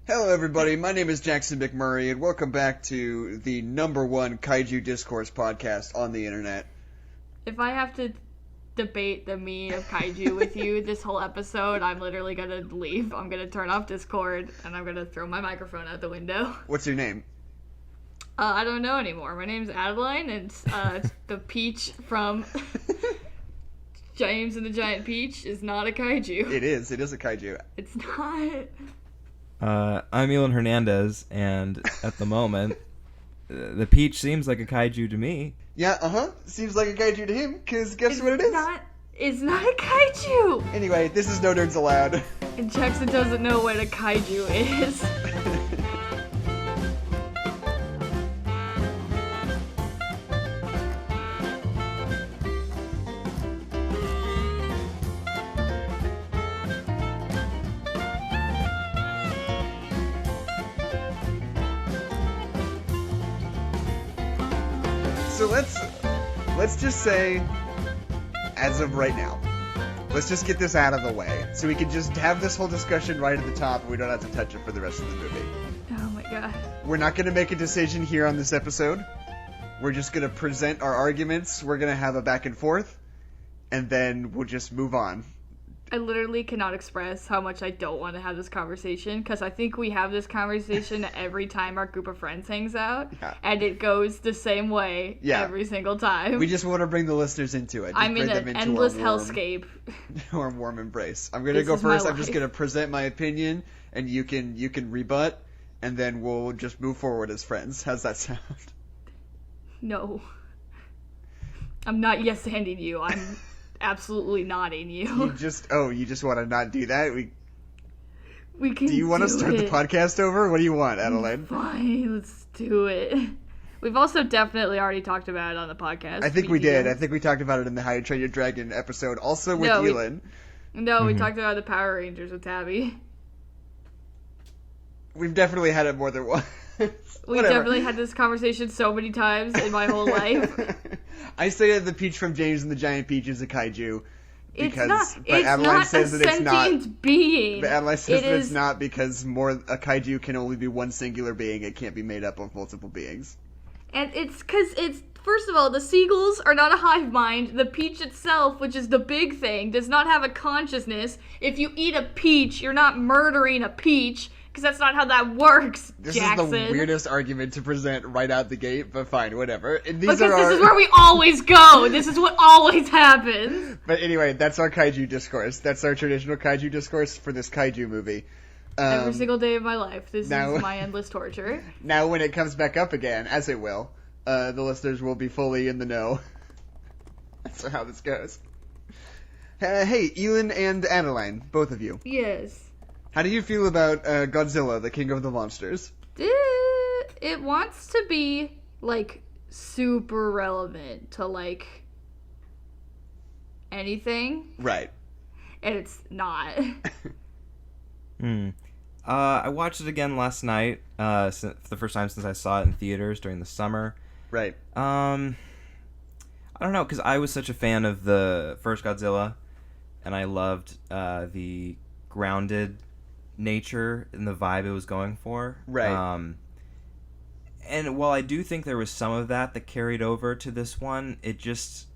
Hello everybody, my name is Jackson McMurray, and welcome back to the #1 Kaiju Discourse podcast on the internet. If I have to debate the meaning of kaiju with you this whole episode, I'm literally gonna leave. I'm gonna turn off Discord, and I'm gonna throw my microphone out the window. What's your name? I don't know anymore. My name's Adeline, and the peach from James and the Giant Peach is not a kaiju. It is a kaiju. It's not. I'm Ilan Hernandez, and at the moment, the peach seems like a kaiju to me. Yeah, seems like a kaiju to him, because guess what it is? It's not a kaiju! Anyway, this is No Nerds Allowed. And Jackson doesn't know what a kaiju is. So let's just say, as of right now, let's just get this out of the way, so we can just have this whole discussion right at the top, and we don't have to touch it for the rest of the movie. Oh my god. We're not going to make a decision here on this episode. We're just going to present our arguments, we're going to have a back and forth, and then we'll just move on. I literally cannot express how much I don't want to have this conversation, because I think we have this conversation every time our group of friends hangs out, and it goes the same way every single time. We just want to bring the listeners into it. I'm in an endless hellscape. Our warm embrace. I'm going to go first. I'm just going to present my opinion, and you can rebut, and then we'll just move forward as friends. How's that sound? No. I'm not yes-handing you. I'm absolutely nodding you. You just want to not do that? We can. Do you want to start the podcast over? What do you want, Adelaide? Fine, let's do it. We've also definitely already talked about it on the podcast. I think we did. I think we talked about it in the How to Train Your Dragon episode, also with Ilan. We talked about the Power Rangers with Tabby. We've definitely had it more than once. We definitely had this conversation so many times in my whole life. I say that the peach from James and the Giant Peach is a kaiju. It's not a sentient being. But Adeline says that it's not, because a kaiju can only be one singular being. It can't be made up of multiple beings. And it's because first of all, the seagulls are not a hive mind. The peach itself, which is the big thing, does not have a consciousness. If you eat a peach, you're not murdering a peach. Because that's not how that works, Jackson. This is the weirdest argument to present right out the gate, but fine, whatever. This is where we always go. This is what always happens. But anyway, that's our kaiju discourse. That's our traditional kaiju discourse for this kaiju movie. Every single day of my life. This is my endless torture. Now, when it comes back up again, as it will, the listeners will be fully in the know. That's how this goes. Hey, Ilan and Adeline, both of you. Yes. How do you feel about Godzilla, the King of the Monsters? It wants to be, super relevant to, anything. Right. And it's not. I watched it again last night, for the first time since I saw it in theaters during the summer. Right. I don't know, because I was such a fan of the first Godzilla, and I loved the grounded nature and the vibe it was going for. Right. And while I do think there was some of that carried over to this one, it just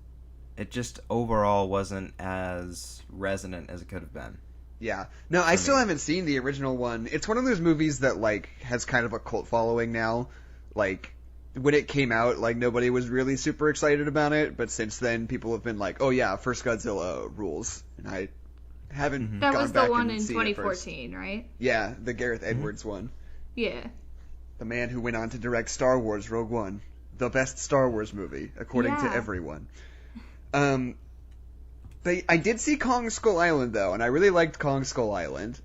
overall wasn't as resonant as it could have been. Yeah. No, I still haven't seen the original one. It's one of those movies that, has kind of a cult following now. When it came out, nobody was really super excited about it, but since then, people have been like, oh yeah, first Godzilla rules. And I haven't That gone was back the one and in seen 2014, right? Yeah, the Gareth Edwards one. Yeah. The man who went on to direct Star Wars Rogue One. The best Star Wars movie, according to everyone. I did see Kong Skull Island, though, and I really liked Kong Skull Island.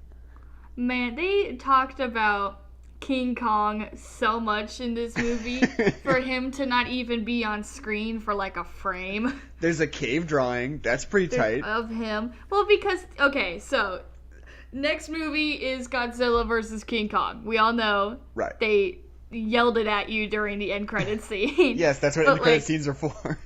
Man, they talked about King Kong so much in this movie for him to not even be on screen for a frame. There's a cave drawing. That's pretty tight. Of him. Well, because, okay, so next movie is Godzilla versus King Kong. We all know. Right. They yelled it at you during the end credits scene. Yes, that's what end credit scenes are for.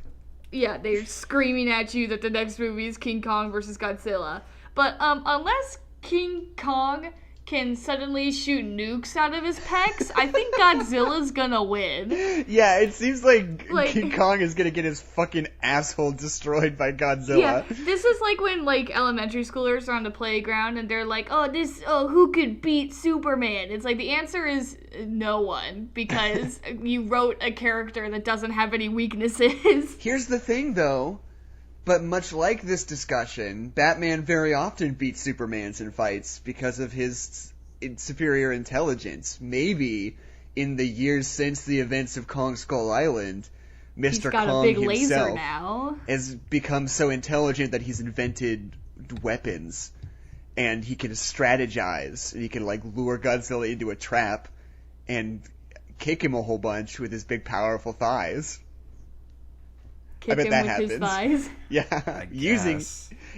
Yeah, they're screaming at you that the next movie is King Kong versus Godzilla. But unless King Kong can suddenly shoot nukes out of his pecs, I think Godzilla's gonna win. Yeah, it seems like King Kong is gonna get his fucking asshole destroyed by Godzilla. Yeah, this is like when elementary schoolers are on the playground and they're like, who could beat Superman? It's like the answer is no one, because you wrote a character that doesn't have any weaknesses. Here's the thing, though. But much like this discussion, Batman very often beats Superman in fights because of his superior intelligence. Maybe in the years since the events of Kong Skull Island, Mr. Kong himself has become so intelligent that he's invented weapons. And he can strategize, and he can lure Godzilla into a trap and kick him a whole bunch with his big powerful thighs. Kick him with his thighs. Yeah,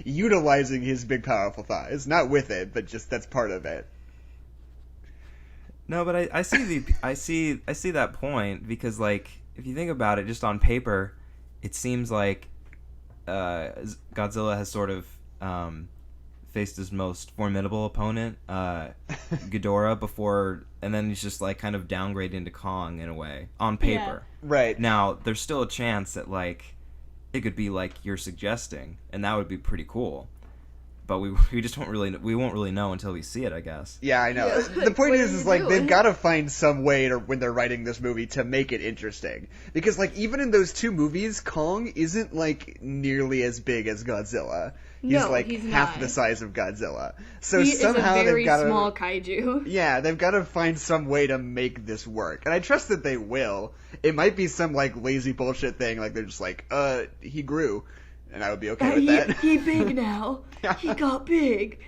utilizing his big powerful thighs, not with it, but just that's part of it. No, but I see that point, because if you think about it, just on paper, it seems like Godzilla has sort of faced his most formidable opponent, Ghidorah, before, and then he's just kind of downgraded into Kong in a way on paper. Yeah. Right. Now, there's still a chance that it could be like you're suggesting, and that would be pretty cool. But we just won't really know until we see it, I guess. Yeah, I know. The point is they've got to find some way when they're writing this movie to make it interesting. Because even in those two movies, Kong isn't nearly as big as Godzilla. He's half the size of Godzilla. So somehow they've got to small kaiju. Yeah, they've got to find some way to make this work. And I trust that they will. It might be some lazy bullshit thing, they're just he grew. And I would be okay with that. He big now. He got big.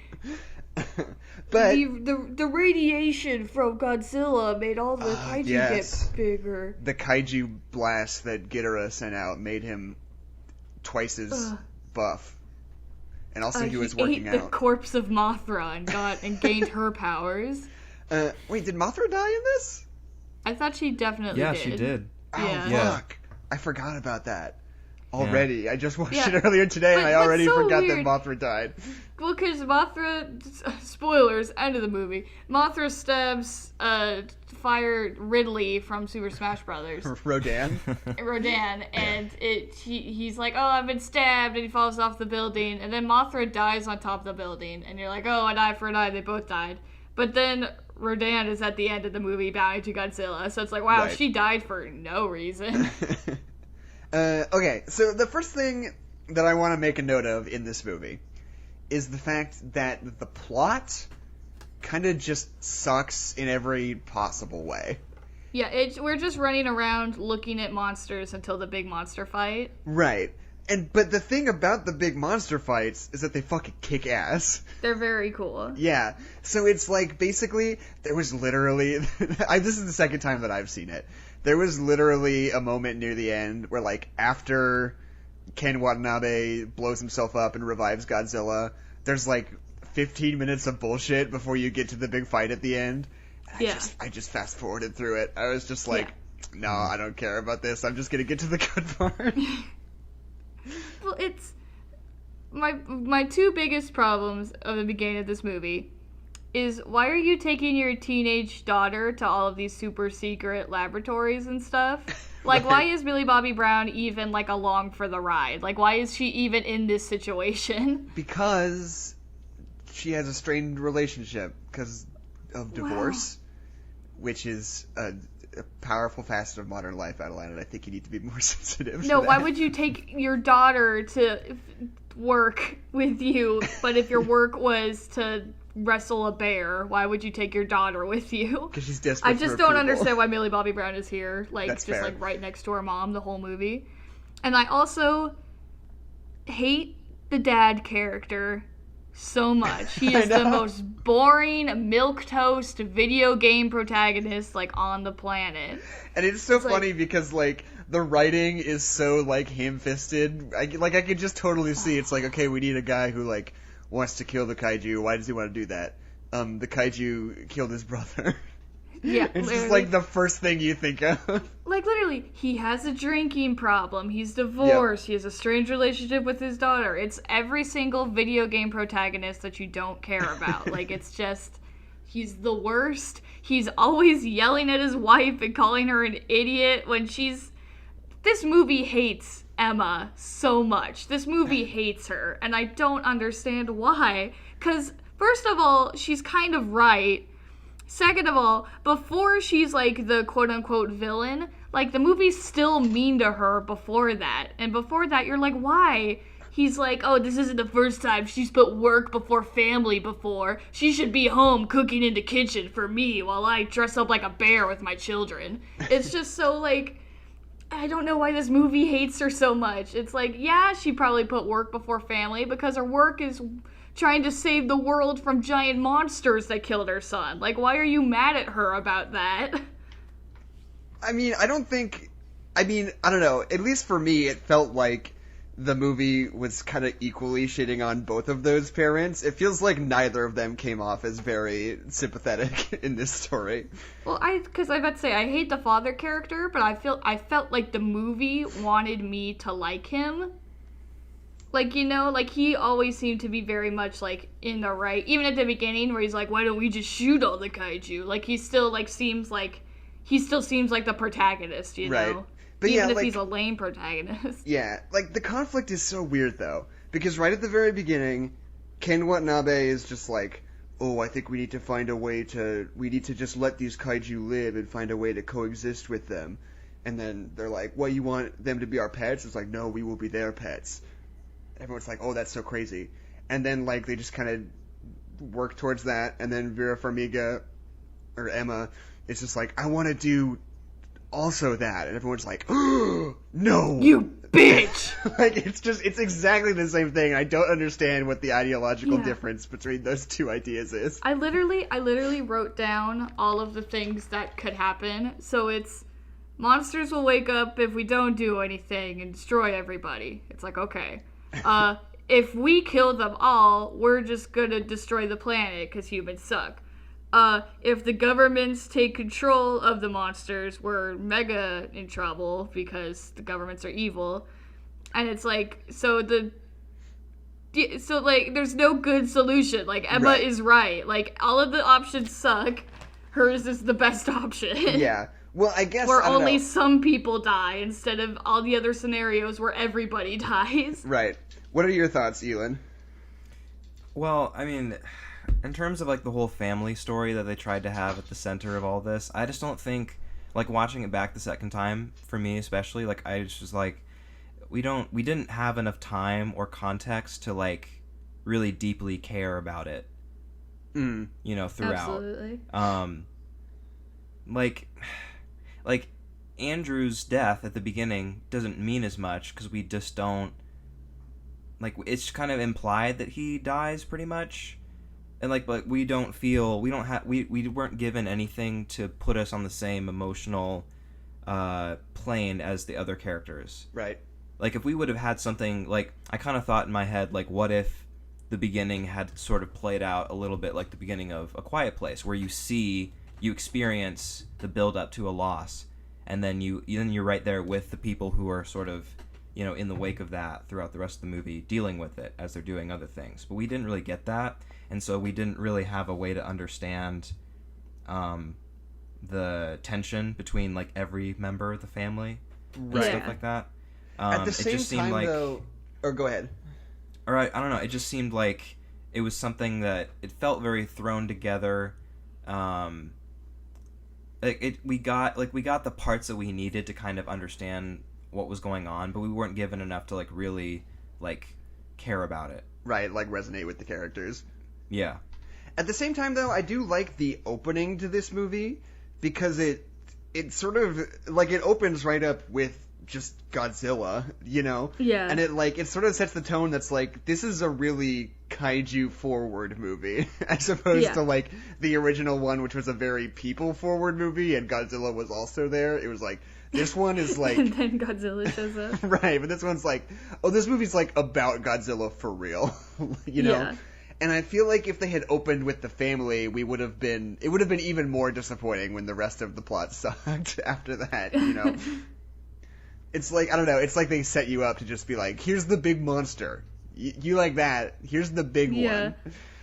But the radiation from Godzilla made all the kaiju get bigger. The kaiju blast that Ghidorah sent out made him twice as buff. And also he was working out. He ate the corpse of Mothra and gained her powers. Wait, did Mothra die in this? I thought she definitely did. Yeah, she did. Oh, fuck. I forgot about that. Already. Yeah. I just watched it earlier today, and I already forgot that Mothra died. Well, because Mothra... Spoilers, end of the movie. Mothra stabs Fire Ridley from Super Smash Brothers. Rodan, and he's like, I've been stabbed, and he falls off the building, and then Mothra dies on top of the building, and you're like, an eye for an eye, they both died. But then Rodan is at the end of the movie bowing to Godzilla, so it's like, wow, she died for no reason. Okay, so the first thing that I want to make a note of in this movie is the fact that the plot kind of just sucks in every possible way. Yeah, we're just running around looking at monsters until the big monster fight. Right. But the thing about the big monster fights is that they fucking kick ass. They're very cool. Yeah. So it's basically, there was literally... this is the second time that I've seen it. There was literally a moment near the end where, after Ken Watanabe blows himself up and revives Godzilla, there's, 15 minutes of bullshit before you get to the big fight at the end. And I just fast-forwarded through it. I was just no, I don't care about this. I'm just gonna get to the good part. Well, it's... My two biggest problems of the beginning of this movie is, why are you taking your teenage daughter to all of these super secret laboratories and stuff? Why is Millie Bobby Brown even, along for the ride? Why is she even in this situation? Because she has a strained relationship because of divorce, which is a powerful facet of modern life, Adeline, and I think you need to be more sensitive to that. Why would you take your daughter to work with you, but if your work was to wrestle a bear, why would you take your daughter with you? Because she's desperate. I just don't understand why Millie Bobby Brown is here, That's fair. Right next to her mom the whole movie. And I also hate the dad character so much. He is the most boring milquetoast video game protagonist on the planet. And it's so funny because the writing is so ham-fisted. I could just totally see it's okay, we need a guy who wants to kill the kaiju. Why does he want to do that? The kaiju killed his brother. Yeah, it's just the first thing you think of. Literally, he has a drinking problem. He's divorced. Yep. He has a strange relationship with his daughter. It's every single video game protagonist that you don't care about. It's just He's the worst. He's always yelling at his wife and calling her an idiot when she's... This movie hates Emma so much. This movie hates her, and I don't understand why. Because, first of all, she's kind of right. Second of all, before she's, like, the quote-unquote villain, like, the movie's still mean to her before that. And before that, you're like, why? He's like, oh, this isn't the first time she's put work before family before. She should be home cooking in the kitchen for me while I dress up like a bear with my children. It's just so, like... I don't know why this movie hates her so much. It's like, yeah, she probably put work before family because her work is trying to save the world from giant monsters that killed her son. Like, why are you mad at her about that? I mean, I don't know. At least for me, it felt like the movie was kind of equally shitting on both of those parents. It feels like neither of them came off as very sympathetic in this story. Well, because I was about to say, I hate the father character, but I felt like the movie wanted me to like him. Like, you know, like, he always seemed to be very much, like, in the right. Even at the beginning, where he's like, why don't we just shoot all the kaiju? Like, he still seems like the protagonist, you know? Right. But even yeah, if like, he's a lame protagonist. Yeah, like, the conflict is so weird, though. Because right at the very beginning, Ken Watanabe is just like, oh, I think we need to just let these kaiju live and find a way to coexist with them. And then they're like, well, you want them to be our pets? It's like, no, we will be their pets. Everyone's like, oh, that's so crazy. And then, like, they just kind of work towards that, and then Vera Farmiga, or Emma, is just like, I want to do also that, and everyone's like, oh, no, you bitch. Like, it's exactly the same thing. I don't understand what the ideological difference between those two ideas is. I literally wrote down all of the things that could happen. So it's monsters will wake up if we don't do anything and destroy everybody. It's like, okay, if we kill them all, we're just gonna destroy the planet because humans suck. If the governments take control of the monsters, we're mega in trouble because the governments are evil. And it's like, so there's no good solution. Like, Emma is right. Like, all of the options suck. Hers is the best option. Yeah. Well, I guess, where only some people die instead of all the other scenarios where everybody dies. Right. What are your thoughts, Ilan? Well, I mean, in terms of, like, the whole family story that they tried to have at the center of all this, I just don't think, like, watching it back the second time, for me especially, like, I just was like, we didn't have enough time or context to, like, really deeply care about it, you know, throughout. Absolutely. Like, Andrew's death at the beginning doesn't mean as much, because we just don't, like, it's kind of implied that he dies, pretty much. And, like, but we weren't given anything to put us on the same emotional plane as the other characters. Right. Like, if we would have had something, like, I kind of thought in my head, like, what if the beginning had sort of played out a little bit like the beginning of A Quiet Place, where you experience the build-up to a loss, and then you're right there with the people who are sort of, you know, in the wake of that throughout the rest of the movie, dealing with it as they're doing other things. But we didn't really get that. And so we didn't really have a way to understand the tension between, like, every member of the family and stuff like that. At the same time, though... Or go ahead. All right, I don't know. It just seemed like it was something that... It felt very thrown together. We got the parts that we needed to kind of understand what was going on, but we weren't given enough to, like, really, like, care about it. Right, like, resonate with the characters. Yeah. At the same time, though, I do like the opening to this movie, because it sort of, like, it opens right up with just Godzilla, you know? Yeah. And it sort of sets the tone that's like, this is a really kaiju-forward movie, as opposed to, like, the original one, which was a very people-forward movie, and Godzilla was also there. It was like, this one is like... And then Godzilla shows up. Right, but this one's like, oh, this movie's, like, about Godzilla for real, you know? Yeah. And I feel like if they had opened with the family, it would have been even more disappointing when the rest of the plot sucked after that, you know? It's like, I don't know, it's like they set you up to just be like, here's the big monster. You like that, here's the big one.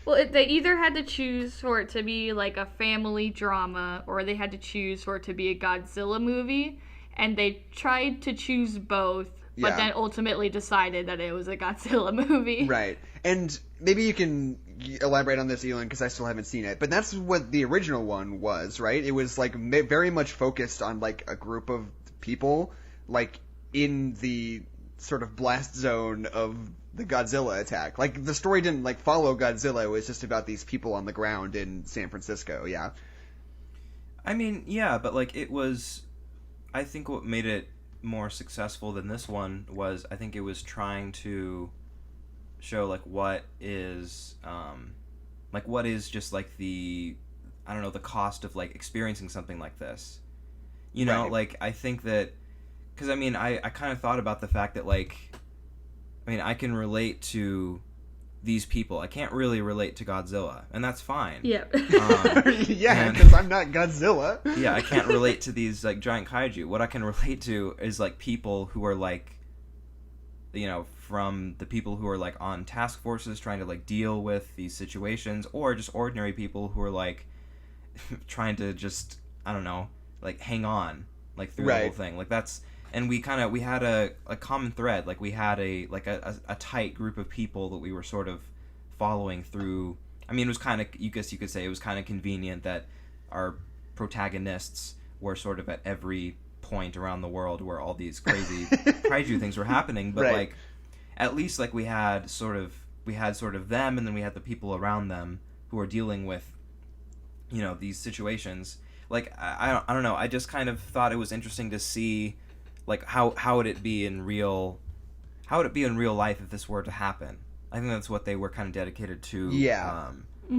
Well, they either had to choose for it to be like a family drama, or they had to choose for it to be a Godzilla movie, and they tried to choose both, but then ultimately decided that it was a Godzilla movie. Right. And maybe you can elaborate on this, Ilan, because I still haven't seen it. But that's what the original one was, right? It was like very much focused on like a group of people, like in the sort of blast zone of the Godzilla attack. Like the story didn't like follow Godzilla. It was just about these people on the ground in San Francisco. Yeah. I mean, yeah, but like it was. I think what made it more successful than this one was I think it was trying to show like what is just like the I don't know the cost of like experiencing something like this, you know. Right. Like I think that because I mean I kind of thought about the fact that like I mean I can relate to these people. I can't really relate to Godzilla, and that's fine. Yeah. Yeah, because I'm not Godzilla. Yeah, I can't relate to these like giant kaiju. What I can relate to is like people who are like, you know, from the people who are like on task forces trying to like deal with these situations, or just ordinary people who are like trying to just I don't know like hang on like through the whole thing. Like that's. And we had a common thread, like we had a tight group of people that we were sort of following through. I mean, it was kind of, you could say it was kind of convenient that our protagonists were sort of at every point around the world where all these crazy kaiju things were happening. But like, at least like we had sort of them, and then we had the people around them who are dealing with, you know, these situations. Like I don't know. I just kind of thought it was interesting to see. Like how would it be in real life if this were to happen? I think that's what they were kind of dedicated to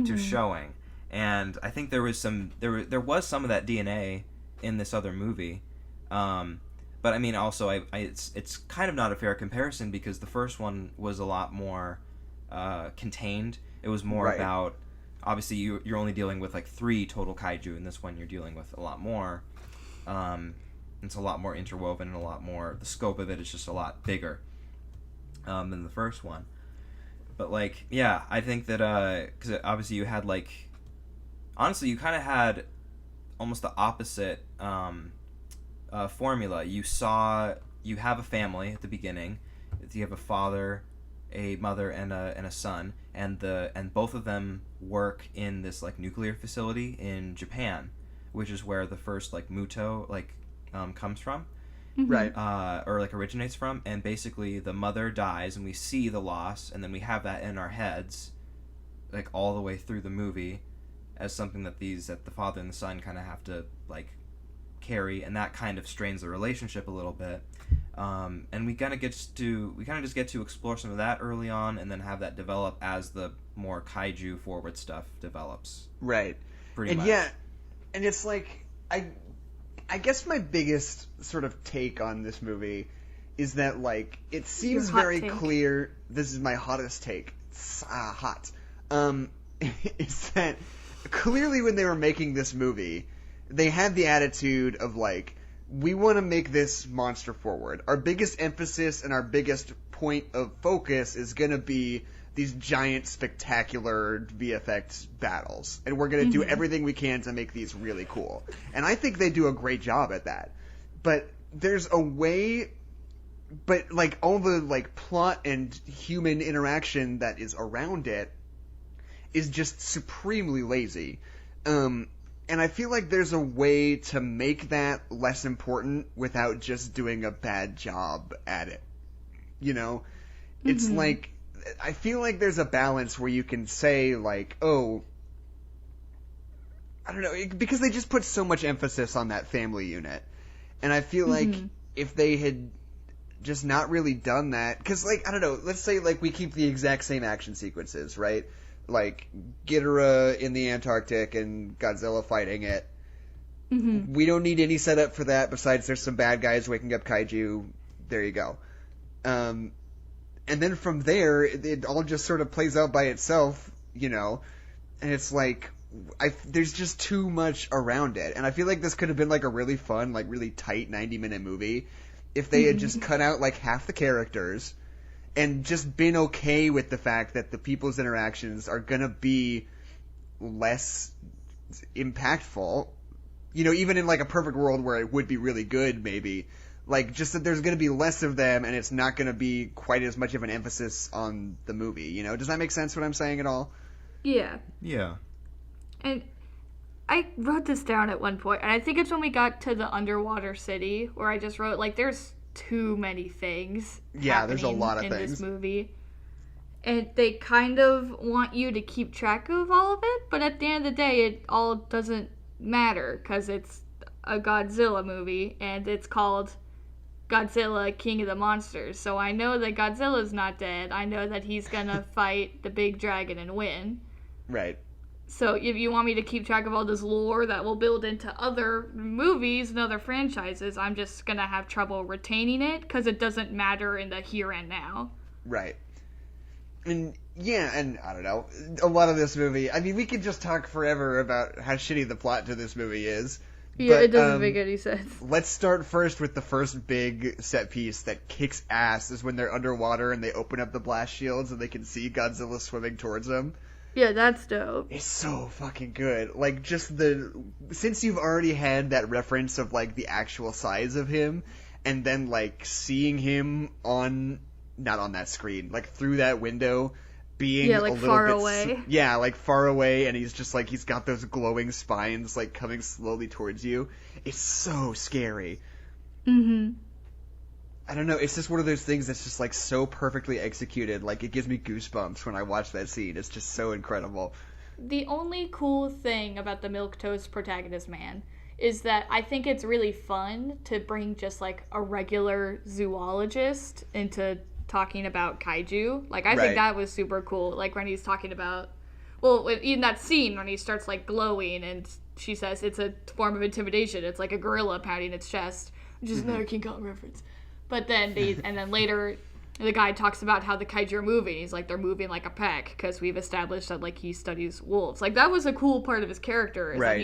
to showing. And I think there was some of that DNA in this other movie. But I mean also it's kind of not a fair comparison because the first one was a lot more contained. It was more about obviously you're only dealing with like 3 total kaiju, and this one you're dealing with a lot more. It's a lot more interwoven and a lot more. The scope of it is just a lot bigger than the first one. But like, yeah, I think that because obviously you had like, honestly, you kind of had almost the opposite formula. You have a family at the beginning. You have a father, a mother, and a son, and both of them work in this like nuclear facility in Japan, which is where the first like Muto like. Comes from, right? Or like originates from, and basically the mother dies, and we see the loss, and then we have that in our heads, like all the way through the movie, as something that the father and the son kind of have to like carry, and that kind of strains the relationship a little bit. And we kind of just get to explore some of that early on, and then have that develop as the more kaiju forward stuff develops. Right. Pretty much. Yeah, and it's like I guess my biggest sort of take on this movie is that, like, it seems very clear. This is my hottest take. It's hot. Is that clearly when they were making this movie, they had the attitude of, like, we want to make this monster forward. Our biggest emphasis and our biggest point of focus is going to be these giant, spectacular VFX battles. And we're going to do everything we can to make these really cool. And I think they do a great job at that. But there's a way... But, like, all the, like, plot and human interaction that is around it is just supremely lazy. And I feel like there's a way to make that less important without just doing a bad job at it. You know? It's like... I feel like there's a balance where you can say, like, oh, I don't know, because they just put so much emphasis on that family unit. And I feel like if they had just not really done that, because, like, I don't know, let's say, like, we keep the exact same action sequences, right? Like, Ghidorah in the Antarctic and Godzilla fighting it. We don't need any setup for that besides there's some bad guys waking up kaiju. There you go. And then from there, it all just sort of plays out by itself, you know? And it's like, there's just too much around it. And I feel like this could have been like a really fun, like really tight 90-minute movie if they had just cut out like half the characters and just been okay with the fact that the people's interactions are gonna be less impactful. Even in like a perfect world where it would be really good, maybe. Like, just that there's going to be less of them, and it's not going to be quite as much of an emphasis on the movie, Does that make sense, what I'm saying at all? Yeah. Yeah. And I wrote this down at one point, and I think it's when we got to the underwater city, where I just wrote, like, there's too many things there's a lot of in things this movie. And they kind of want you to keep track of all of it, but at the end of the day, it all doesn't matter, because it's a Godzilla movie, and it's called Godzilla, King of the Monsters. So I know that Godzilla's not dead. I know that he's gonna fight the big dragon and win. Right. So if you want me to keep track of all this lore that will build into other movies and other franchises, I'm just gonna have trouble retaining it, because it doesn't matter in the here and now. Right. And I don't know, a lot of this movie, I mean, we could just talk forever about how shitty the plot to this movie is. Yeah, it doesn't make any sense. Let's start first with the first big set piece that kicks ass, is when they're underwater and they open up the blast shields and they can see Godzilla swimming towards them. Yeah, that's dope. It's so fucking good. Like, just since you've already had that reference of, like, the actual size of him, and then, like, seeing him not on that screen, like, through that window, being like, a little far bit away. like far away, and he's just like, he's got those glowing spines like coming slowly towards you. It's so scary. I don't know, it's just one of those things that's just like so perfectly executed. Like, it gives me goosebumps when I watch that scene. It's just so incredible. The only cool thing about the Milquetoast protagonist man is that I think it's really fun to bring just like a regular zoologist into talking about kaiju. Like, I think that was super cool. Like, when he's talking about, well, in that scene when he starts like glowing and she says it's a form of intimidation. It's like a gorilla pounding its chest, which is another King Kong reference. But then and then later the guy talks about how the kaiju are moving. He's like, they're moving like a pack, because we've established that like he studies wolves. Like, that was a cool part of his character, is that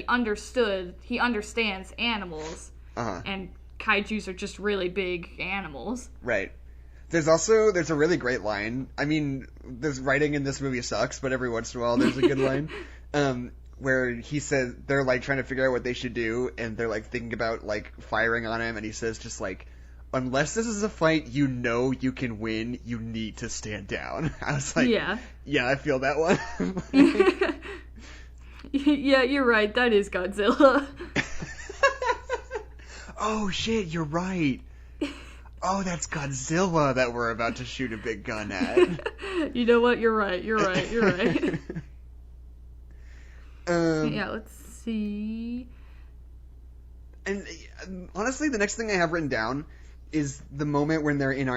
he understands animals, and kaijus are just really big animals. Right. There's a really great line. I mean, this writing in this movie sucks, but every once in a while there's a good line. Where he says, they're like trying to figure out what they should do, and they're like thinking about like firing on him, and he says just like, unless this is a fight you know you can win, you need to stand down. I was like, yeah, I feel that one. Yeah, you're right. That is Godzilla. Oh shit, you're right. Oh, that's Godzilla that we're about to shoot a big gun at. You know what? You're right. Yeah, let's see. And honestly, the next thing I have written down is the moment when they're in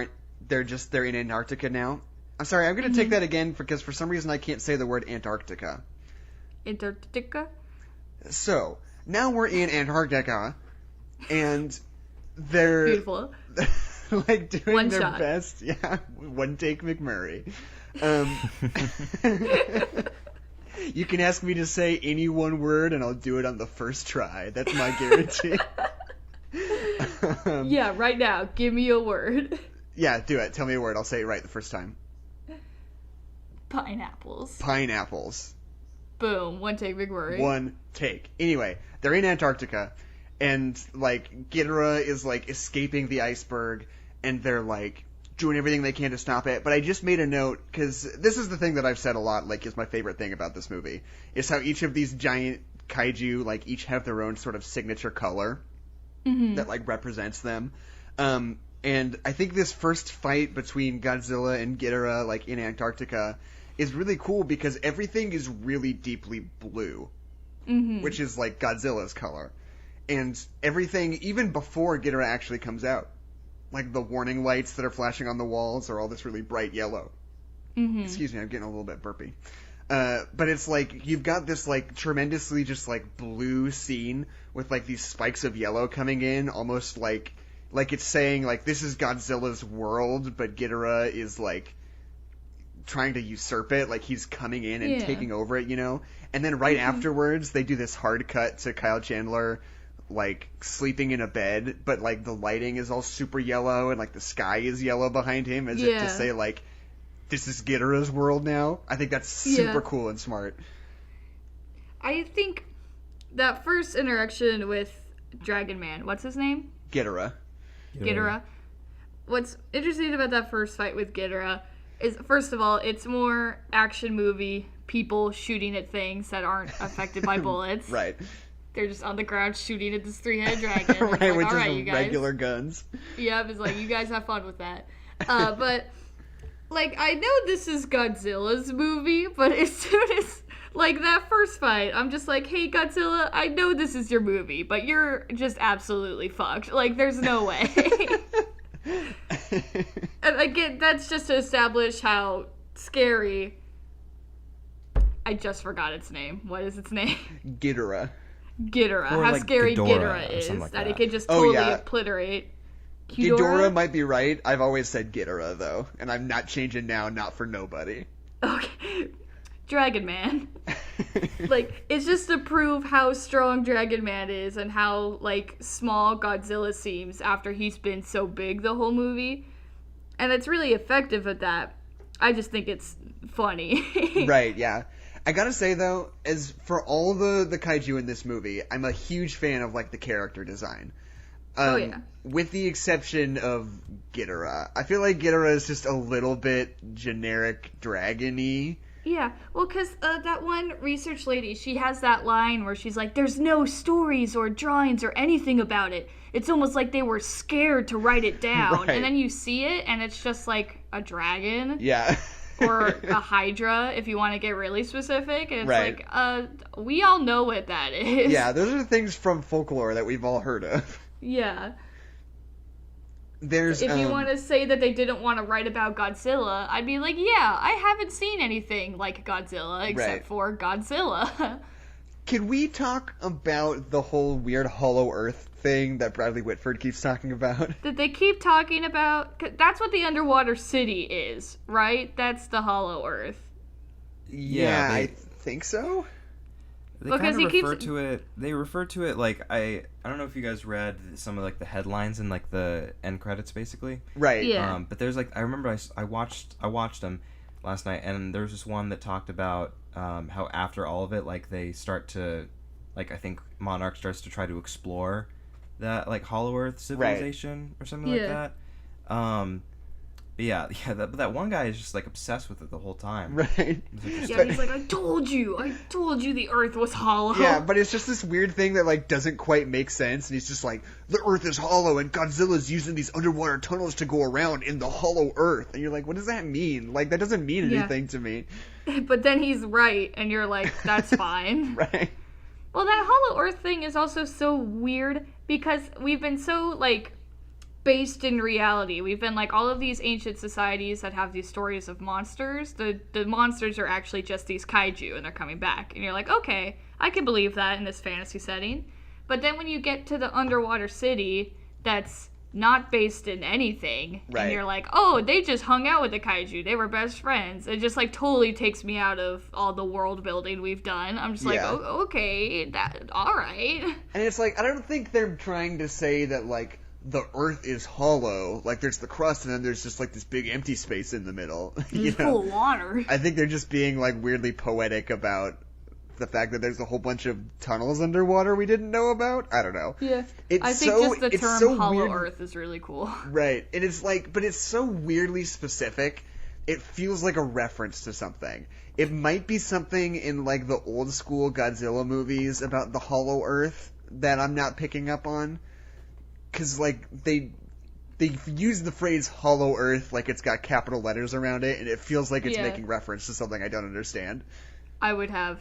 Antarctica now. I'm sorry, I'm going to take that again because for some reason I can't say the word Antarctica. Antarctica? So, now we're in Antarctica, and they're... Beautiful. like, doing one their shot. best. Yeah, one take McMurray. You can ask me to say any one word, and I'll do it on the first try. That's my guarantee. Yeah, right now. Give me a word. Yeah, do it. Tell me a word. I'll say it right the first time. Pineapples. Pineapples. Boom. One take, McMurray. One take. Anyway, they're in Antarctica, and, like, Ghidorah is, like, escaping the iceberg, and they're, like, doing everything they can to stop it. But I just made a note, because this is the thing that I've said a lot, like, is my favorite thing about this movie, is how each of these giant kaiju, like, each have their own sort of signature color that, like, represents them. And I think this first fight between Godzilla and Ghidorah, like, in Antarctica, is really cool because everything is really deeply blue, which is, like, Godzilla's color. And everything, even before Ghidorah actually comes out, like the warning lights that are flashing on the walls are all this really bright yellow. Excuse me, I'm getting a little bit burpy. But it's like, you've got this like tremendously just like blue scene with like these spikes of yellow coming in, almost like it's saying like this is Godzilla's world, but Ghidorah is like trying to usurp it, like he's coming in and taking over it, you know? And then right afterwards, they do this hard cut to Kyle Chandler like sleeping in a bed, but like the lighting is all super yellow and like the sky is yellow behind him, as if to say like, this is Ghidorah's world now. I think that's super cool and smart. I think that first interaction with Dragon Man, what's his name? Ghidorah. What's interesting about that first fight with Ghidorah is, first of all, it's more action movie, people shooting at things that aren't affected by bullets. Right. They're just on the ground shooting at this three-headed dragon. Right, like, with all right, just you guys. regular guns. Yeah, it's like, you guys have fun with that. But, like, I know this is Godzilla's movie, but as soon as, like, that first fight, I'm just like, hey, Godzilla, I know this is your movie, but you're just absolutely fucked. Like, there's no way. And again, that's just to establish how scary. I just forgot its name. What is its name? Ghidorah. How like scary Ghidorah is. like that that. it could just totally obliterate. Ghidorah might be right. I've always said Ghidorah, though. And I'm not changing now, not for nobody. Okay. Dragon Man. Like, it's just to prove how strong Dragon Man is and how, like, small Godzilla seems after he's been so big the whole movie. And it's really effective at that. I just think it's funny. Right, yeah. I gotta say, though, as for all the kaiju in this movie, I'm a huge fan of, like, the character design. With the exception of Ghidorah. I feel like Ghidorah is just a little bit generic dragon-y. Yeah, well, because that one research lady, she has that line where she's like, there's no stories or drawings or anything about it. It's almost like they were scared to write it down. Right. And then you see it, and it's just like a dragon. Yeah. Or a hydra, if you want to get really specific. And it's right. like, we all know what that is. Yeah, those are things from folklore that we've all heard of. Yeah. If you want to say that they didn't want to write about Godzilla, I'd be like, yeah, I haven't seen anything like Godzilla except for Godzilla. Can we talk about the whole weird Hollow Earth thing that Bradley Whitford keeps talking about? That they keep talking about? That's what the underwater city is, right? That's the Hollow Earth. Yeah, I think so. They kind of refer to it. They refer to it like I don't know if you guys read some of like the headlines and like the end credits, basically. Right. Yeah. But there's like I remember I watched them last night, and there was this one that talked about how after all of it, like they start to, like I think Monarch starts to try to explore that like Hollow Earth civilization or something like that. But yeah, that one guy is just like obsessed with it the whole time. Right. Yeah, he's like, I told you the Earth was hollow. Yeah, but it's just this weird thing that like doesn't quite make sense, and he's just like, the Earth is hollow, and Godzilla's using these underwater tunnels to go around in the hollow Earth, and you're like, what does that mean? Like, that doesn't mean anything to me. But then he's right, and you're like, that's fine. Right. Well, that hollow Earth thing is also so weird because we've been so like based in reality. We've been like all of these ancient societies that have these stories of monsters. The monsters are actually just these kaiju and they're coming back. And you're like, okay, I can believe that in this fantasy setting. But then when you get to the underwater city that's not based in anything, and you're like, oh, they just hung out with the kaiju. They were best friends. It just like totally takes me out of all the world building we've done. I'm just like, oh, okay, all right. And it's like, I don't think they're trying to say that like the Earth is hollow, like there's the crust and then there's just like this big empty space in the middle. It's full of water. I think they're just being like weirdly poetic about the fact that there's a whole bunch of tunnels underwater we didn't know about. I don't know. Yeah. I think just the term hollow Earth is really cool. Right. And it's like, but it's so weirdly specific. It feels like a reference to something. It might be something in like the old school Godzilla movies about the hollow Earth that I'm not picking up on. Because, like, they use the phrase hollow Earth like it's got capital letters around it, and it feels like it's making reference to something I don't understand. I would have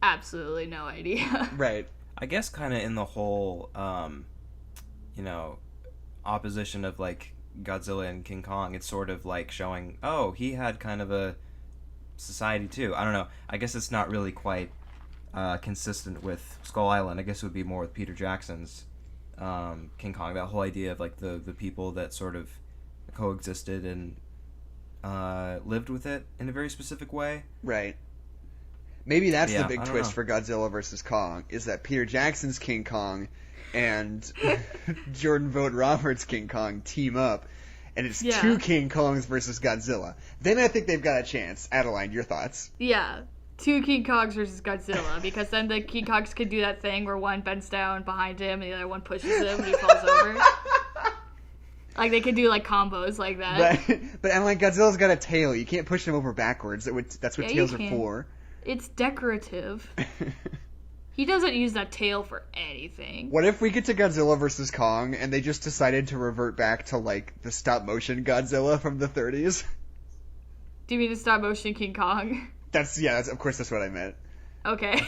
absolutely no idea. Right. I guess kind of in the whole, opposition of, like, Godzilla and King Kong, it's sort of like showing, oh, he had kind of a society, too. I don't know. I guess it's not really quite consistent with Skull Island. I guess it would be more with Peter Jackson's King Kong, that whole idea of like the people that sort of coexisted and lived with it in a very specific way. Right. Maybe that's Yeah, the big I don't twist know. for Godzilla vs. Kong, is that Peter Jackson's King Kong and Jordan Vogt Roberts' King Kong team up, and it's Yeah. two King Kongs versus Godzilla. Then I think they've got a chance. Adeline, your thoughts? Yeah. 2 King Kongs versus Godzilla, because then the King Kongs could do that thing where one bends down behind him and the other one pushes him and he falls over. Like, they could do, like, combos like that. But Adeline, Godzilla's got a tail. You can't push him over backwards. That's what Yeah, tails you are can. for. It's decorative. He doesn't use that tail for anything. What if we get to Godzilla vs. Kong and they just decided to revert back to, like, the stop-motion Godzilla from the 30s? Do you mean the stop-motion King Kong? Of course that's what I meant. Okay.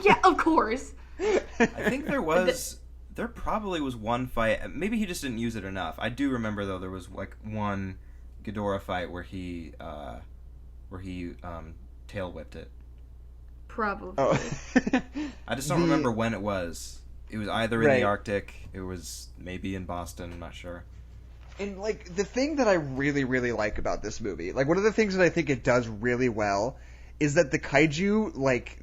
Yeah, of course. I think there probably was one fight. Maybe he just didn't use it enough. I do remember though there was like one Ghidorah fight where he tail whipped it. Probably. Oh. I just don't remember when it was. It was either in Right. the Arctic. It was maybe in Boston. I'm not sure. And, like, the thing that I really, really like about this movie, like, one of the things that I think it does really well is that the kaiju, like,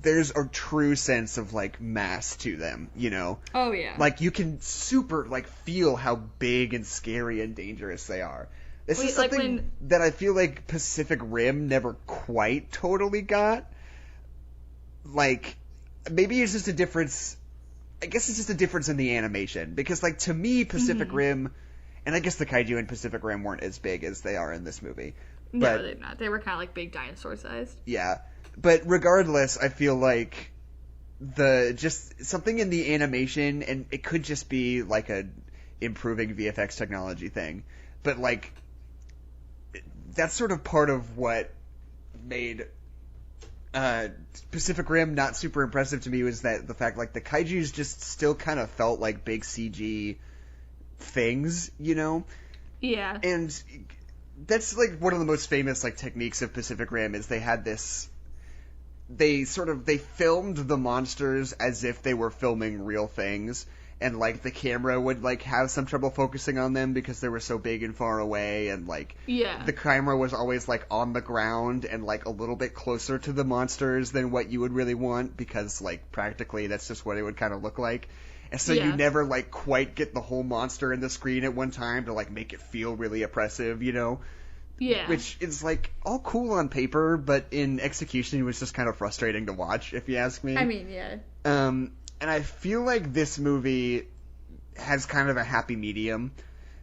there's a true sense of, like, mass to them, you know? Oh, yeah. Like, you can super, like, feel how big and scary and dangerous they are. This is Like, something that I feel like Pacific Rim never quite totally got. Like, maybe it's just a difference. I guess it's just a difference in the animation. Because, like, to me, Pacific Rim, and I guess the kaiju in Pacific Rim weren't as big as they are in this movie. No, they're not. They were kind of like big dinosaur sized. Yeah. But regardless, I feel like just something in the animation, and it could just be like a improving VFX technology thing, but like that's sort of part of what made Pacific Rim not super impressive to me, was that the fact like the kaijus just still kind of felt like big CG things, you know? Yeah. And that's like one of the most famous like techniques of Pacific Rim is they had this. They filmed the monsters as if they were filming real things, and like the camera would like have some trouble focusing on them because they were so big and far away, and like the camera was always like on the ground and like a little bit closer to the monsters than what you would really want, because like practically that's just what it would kind of look like. And so you never like quite get the whole monster in the screen at one time to like make it feel really oppressive, you know? Yeah. Which is, like, all cool on paper, but in execution it was just kind of frustrating to watch, if you ask me. I mean, yeah. And I feel like this movie has kind of a happy medium,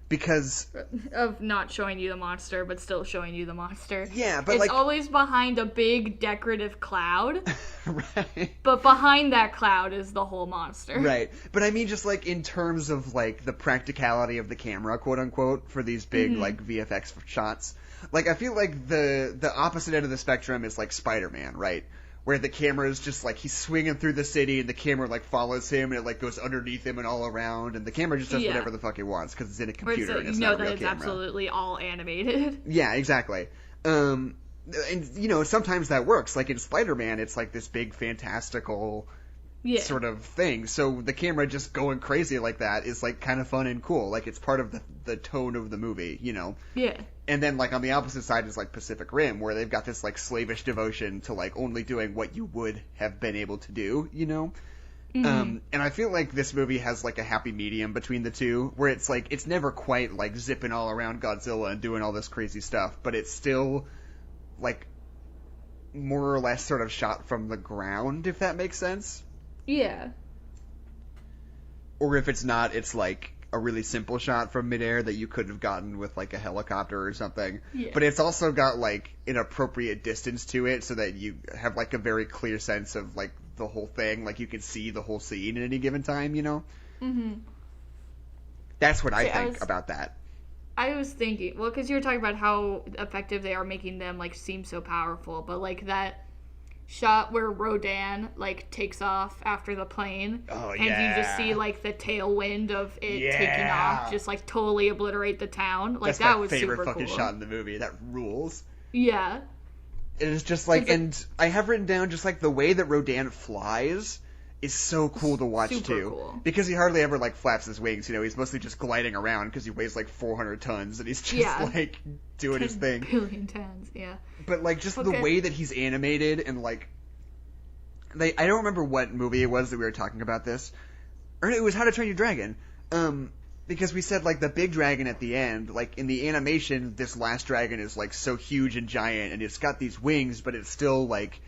because... Of not showing you the monster, but still showing you the monster. Yeah, but, it's like... always behind a big decorative cloud. Right. But behind that cloud is the whole monster. Right. But I mean just, like, in terms of, like, the practicality of the camera, quote-unquote, for these big, like, VFX shots... Like, I feel like the opposite end of the spectrum is, like, Spider-Man, right? Where the camera is just, like, he's swinging through the city, and the camera, like, follows him, and it, like, goes underneath him and all around, and the camera just does whatever the fuck it wants, because it's in a computer, and it's not a real camera. You know that it's absolutely all animated. Yeah, exactly. And, you know, sometimes that works. Like, in Spider-Man, it's, like, this big, fantastical... sort of thing. So the camera just going crazy like that is like kind of fun and cool. Like it's part of the tone of the movie, you know? Yeah. And then like on the opposite side is like Pacific Rim, where they've got this like slavish devotion to like only doing what you would have been able to do, you know? And I feel like this movie has like a happy medium between the two, where it's like, it's never quite like zipping all around Godzilla and doing all this crazy stuff, but it's still like more or less sort of shot from the ground, if that makes sense. Yeah. Or if it's not, it's like a really simple shot from midair that you could have gotten with like a helicopter or something. Yeah. But it's also got like an appropriate distance to it so that you have like a very clear sense of like the whole thing. Like you can see the whole scene at any given time, you know? Mm-hmm. That's what I think about that. I was thinking, well, because you were talking about how effective they are making them like seem so powerful, but like that shot where Rodan like takes off after the plane, and you just see like the tailwind of it taking off, just like totally obliterate the town. Like that was super cool. That's my favorite fucking shot in the movie. That rules. Yeah. It is just like, and I have written down just like the way that Rodan flies is so cool to watch Super too. cool. Because he hardly ever like flaps his wings, you know, he's mostly just gliding around because he weighs like 400 tons and he's just like doing his thing. 10 billion tons, yeah. But like just the way that he's animated and like I don't remember what movie it was that we were talking about this. Or it was How to Train Your Dragon. Because we said like the big dragon at the end, like in the animation, this last dragon is like so huge and giant and it's got these wings, but it's still like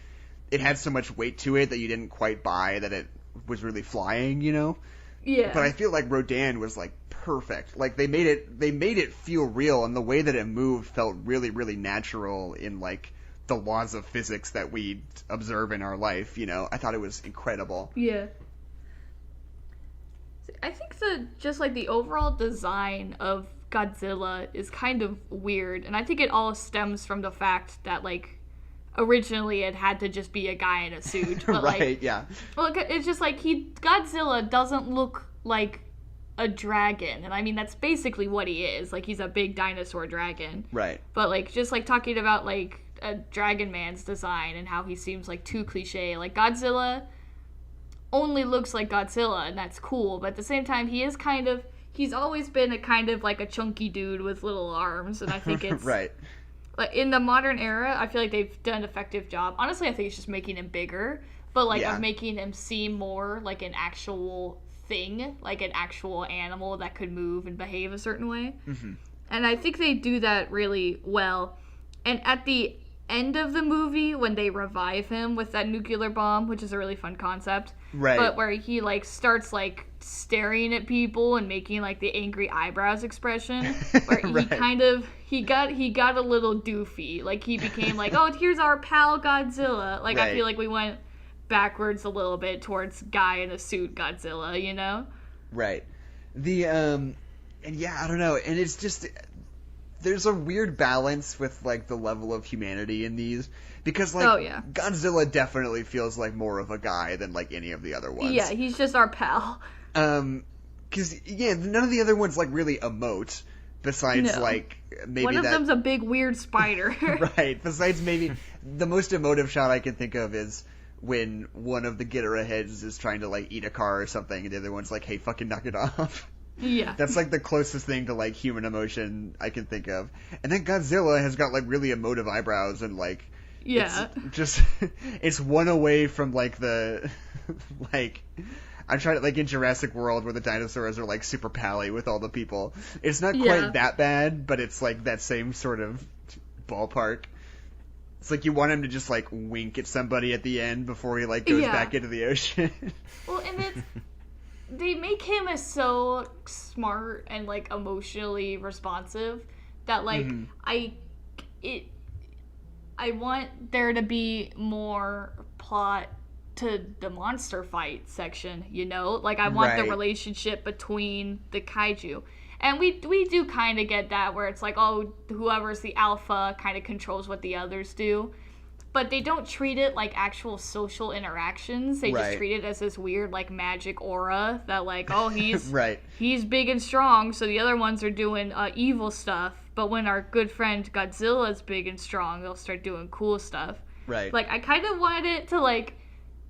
it had so much weight to it that you didn't quite buy that it was really flying, you know? Yeah. But I feel like Rodan was like perfect. Like they made it feel real, and the way that it moved felt really, really natural in like the laws of physics that we observe in our life, you know? I thought it was incredible. Yeah. I think the overall design of Godzilla is kind of weird, and I think it all stems from the fact that like originally it had to just be a guy in a suit, but right, yeah. Well, it's just like Godzilla doesn't look like a dragon, and I mean that's basically what he is. Like he's a big dinosaur dragon. Right. But like just like talking about like a Dragon Man's design and how he seems like too cliche. Like Godzilla only looks like Godzilla, and that's cool, but at the same time he's always been a kind of like a chunky dude with little arms, and I think it's right. Like in the modern era, I feel like they've done an effective job. Honestly, I think it's just making him bigger, but like of making him seem more like an actual thing, like an actual animal that could move and behave a certain way. Mm-hmm. And I think they do that really well. And at the end of the movie, when they revive him with that nuclear bomb, which is a really fun concept, right? But where he like starts like staring at people and making like the angry eyebrows expression, where he got a little doofy. Like he became like, oh, here's our pal Godzilla. Like I feel like we went backwards a little bit towards guy in a suit Godzilla, you know? Right. And yeah, I don't know. And it's just there's a weird balance with like the level of humanity in these, because like Godzilla definitely feels like more of a guy than like any of the other ones. Yeah, he's just our pal. Because none of the other ones like really emote. Besides, like, maybe one of them's a big weird spider. Right. Besides, maybe the most emotive shot I can think of is when one of the Ghidorah heads is trying to like eat a car or something, and the other one's like, "Hey, fucking knock it off." Yeah. That's like the closest thing to like human emotion I can think of. And then Godzilla has got like really emotive eyebrows and like it's one away from like the like. I'm trying to, like, in Jurassic World, where the dinosaurs are, like, super pally with all the people. It's not quite that bad, but it's, like, that same sort of ballpark. It's like you want him to just, like, wink at somebody at the end before he, like, goes back into the ocean. Well, and they make him as so smart and, like, emotionally responsive that, like, I want there to be more plot to the monster fight section, you know? Like, I want the relationship between the kaiju. And we do kind of get that, where it's like, oh, whoever's the alpha kind of controls what the others do. But they don't treat it like actual social interactions. They just treat it as this weird, like, magic aura that, like, oh, he's he's big and strong, so the other ones are doing evil stuff. But when our good friend Godzilla's big and strong, they'll start doing cool stuff. Right. Like, I kind of wanted it to, like,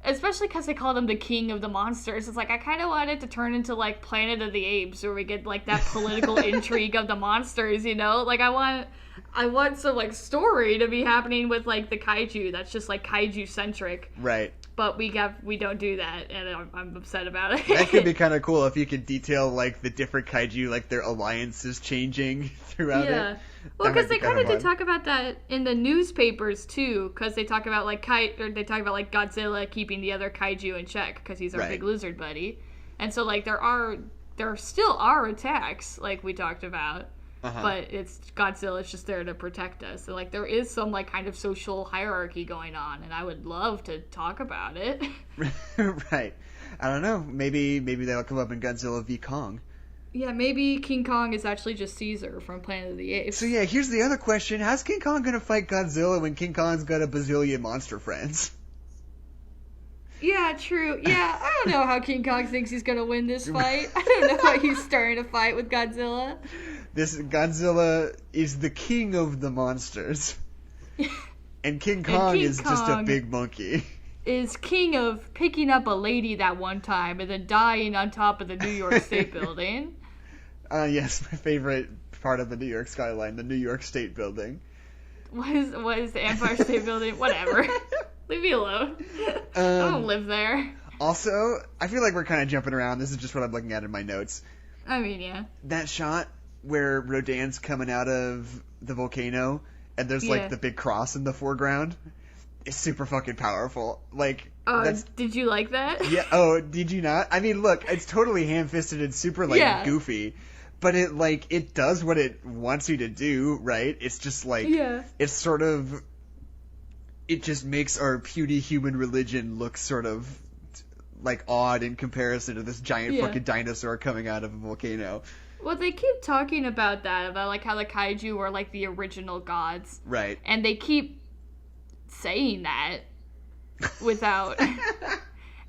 especially because they called him the king of the monsters. It's like, I kind of want it to turn into, like, Planet of the Apes, where we get, like, that political intrigue of the monsters, you know? Like, I want some, like, story to be happening with, like, the kaiju that's just, like, kaiju-centric. Right. But we don't do that, and I'm upset about it. That could be kind of cool if you could detail, like, the different kaiju, like, their alliances changing throughout it. Well, because they kind of did talk about that in the newspapers too, because they talk about like Godzilla keeping the other kaiju in check because he's our big lizard buddy, and so like there still are attacks like we talked about, but it's Godzilla's just there to protect us. So like there is some like kind of social hierarchy going on, and I would love to talk about it. Right. I don't know. Maybe that'll come up in Godzilla v Kong. Yeah, maybe King Kong is actually just Caesar from Planet of the Apes. So yeah, here's the other question. How's King Kong gonna fight Godzilla when King Kong's got a bazillion monster friends? Yeah, true. Yeah, I don't know how King Kong thinks he's gonna win this fight. I don't know why he's starting a fight with Godzilla. This Godzilla is the king of the monsters. And King Kong is just a big monkey. is king of picking up a lady that one time and then dying on top of the New York State building. Yes, my favorite part of the New York skyline, the New York State building. What is the Empire State Building? Whatever. Leave me alone. I don't live there. Also, I feel like we're kind of jumping around. This is just what I'm looking at in my notes. I mean, yeah. That shot where Rodan's coming out of the volcano and there's like the big cross in the foreground is super fucking powerful. Like, did you like that? Yeah. Oh, did you not? I mean, look, it's totally ham-fisted and super goofy. But it does what it wants you to do, right? It's just it's sort of, it just makes our puny human religion look sort of odd in comparison to this giant fucking dinosaur coming out of a volcano. Well, they keep talking about that, about how the kaiju are the original gods. Right. And they keep saying that without...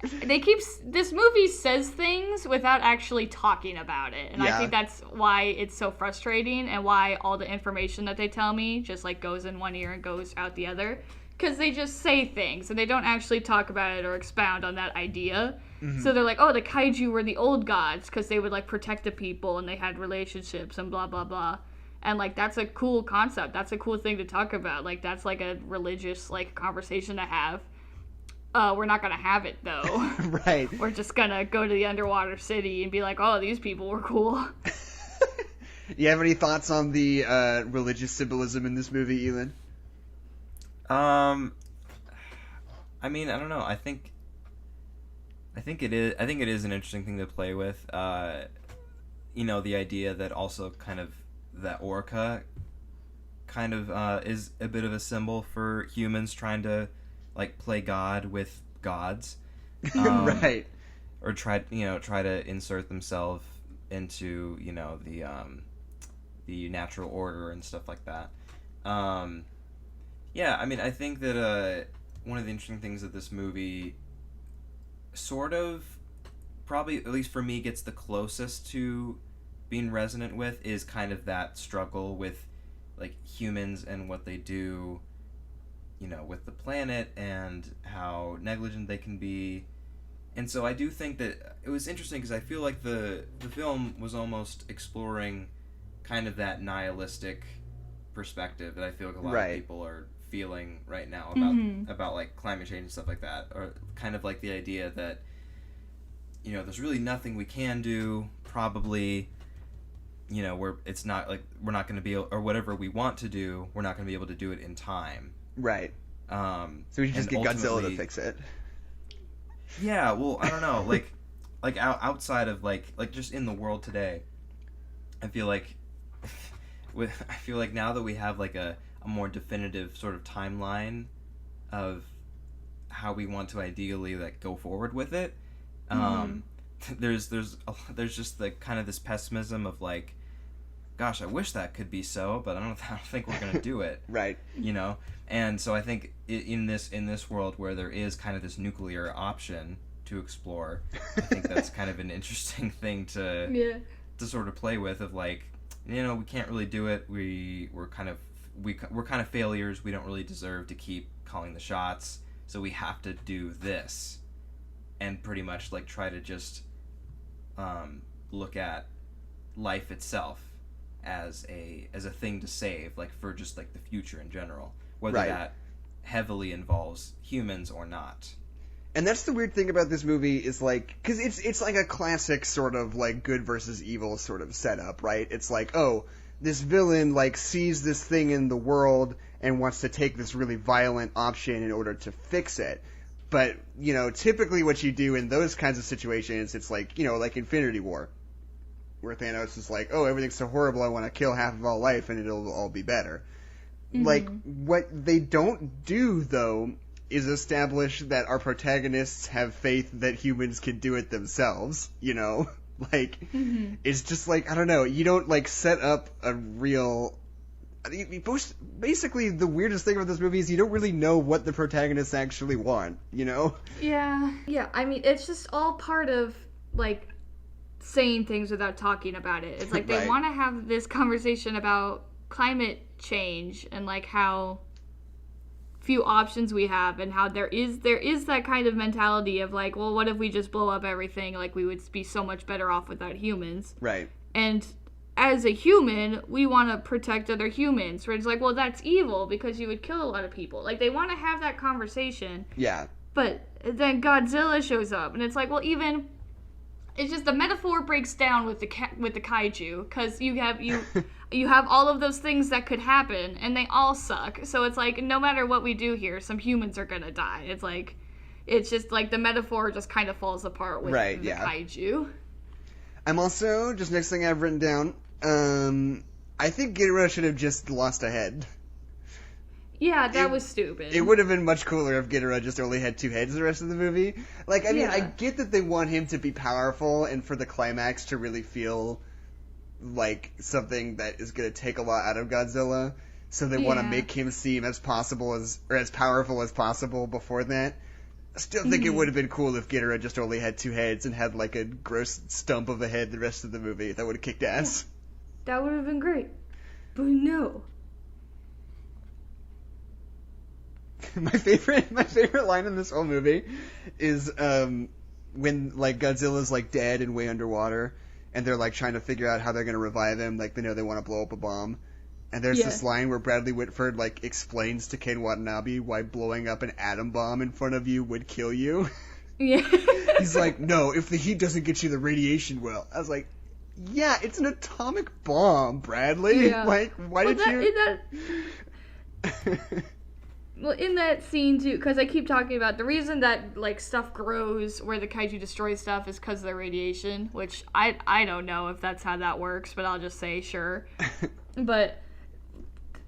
This movie says things without actually talking about it. And I think that's why it's so frustrating and why all the information that they tell me just goes in one ear and goes out the other. Because they just say things and they don't actually talk about it or expound on that idea. Mm-hmm. So they're like, oh, the kaiju were the old gods because they would protect the people and they had relationships and blah, blah, blah. And that's a cool concept. That's a cool thing to talk about. That's a religious conversation to have. We're not going to have it, though. Right. We're just going to go to the underwater city and be like, oh, these people were cool. You have any thoughts on the religious symbolism in this movie, Ilan? I mean, I don't know. I think it is an interesting thing to play with. The idea that also kind of that orca kind of is a bit of a symbol for humans trying to play God with gods, right? Or try to insert themselves into the natural order and stuff like that. Yeah, I mean, I think that one of the interesting things that this movie sort of, probably at least for me, gets the closest to being resonant with is kind of that struggle with humans and what they do. With the planet and how negligent they can be. And so I do think that it was interesting because I feel like the film was almost exploring kind of that nihilistic perspective that I feel like a lot of people are feeling right now about climate change and stuff like that. Or kind of the idea that, there's really nothing we can do, probably, we're not going to be able, or whatever we want to do, we're not going to be able to do it in time. Right. So we should just get Godzilla to fix it. Yeah, well, I don't know, outside of just in the world today, I feel like now that we have a more definitive sort of timeline of how we want to ideally go forward with it, there's just kind of this pessimism of gosh, I wish that could be so, but I don't think we're gonna do it. Right. And so I think in this world where there is kind of this nuclear option to explore, I think that's kind of an interesting thing to sort of play with. Of we can't really do it. We're kind of failures. We don't really deserve to keep calling the shots. So we have to do this, and pretty much try to just look at life itself as a thing to save, for just the future in general, whether that heavily involves humans or not. And that's the weird thing about this movie is because it's a classic sort of good versus evil sort of setup, right? It's this villain sees this thing in the world and wants to take this really violent option in order to fix it. But typically what you do in those kinds of situations, it's like Infinity War, where Thanos is oh, everything's so horrible, I want to kill half of all life and it'll all be better. What they don't do, though, is establish that our protagonists have faith that humans can do it themselves, It's just I don't know, you don't set up a real... Basically, the weirdest thing about this movie is you don't really know what the protagonists actually want, Yeah. Yeah, I mean, it's just all part of, saying things without talking about it. It's they want to have this conversation about climate change and how few options we have, and how there is that kind of mentality of like, well, what if we just blow up everything? Like, we would be so much better off without humans. Right. And as a human, we want to protect other humans. Where it's like, well, that's evil because you would kill a lot of people. Like, they want to have that conversation. Yeah. But then Godzilla shows up, and it's like, well, even it's just the metaphor breaks down with the kaiju, because you have all of those things that could happen, and they all suck. So it's like, no matter what we do here, some humans are gonna die. It's just like the metaphor just kind of falls apart with the kaiju. I'm also, just next thing I've written down, I think Ghidorah should have just lost a head. Yeah, that was stupid. It would have been much cooler if Ghidorah just only had 2 heads the rest of the movie. Like, I mean, I get that they want him to be powerful and for the climax to really feel like something that is going to take a lot out of Godzilla. So they want to make him seem as powerful as possible before that. I still think it would have been cool if Ghidorah just only had 2 heads and had like a gross stump of a head the rest of the movie. That would have kicked ass. Yeah. That would have been great. But no. My favorite line in this whole movie is when like Godzilla's like dead and way underwater, and they're like trying to figure out how they're gonna revive him. Like, they know they want to blow up a bomb, and there's this line where Bradley Whitford like explains to Ken Watanabe why blowing up an atom bomb in front of you would kill you. Yeah. He's like, no, if the heat doesn't get you the radiation will. I was like, yeah, it's an atomic bomb, Bradley. Yeah. Like, why did you? Well, in that scene, too, because I keep talking about the reason that, like, stuff grows where the kaiju destroys stuff is because of the radiation, which I don't know if that's how that works, but I'll just say sure. But,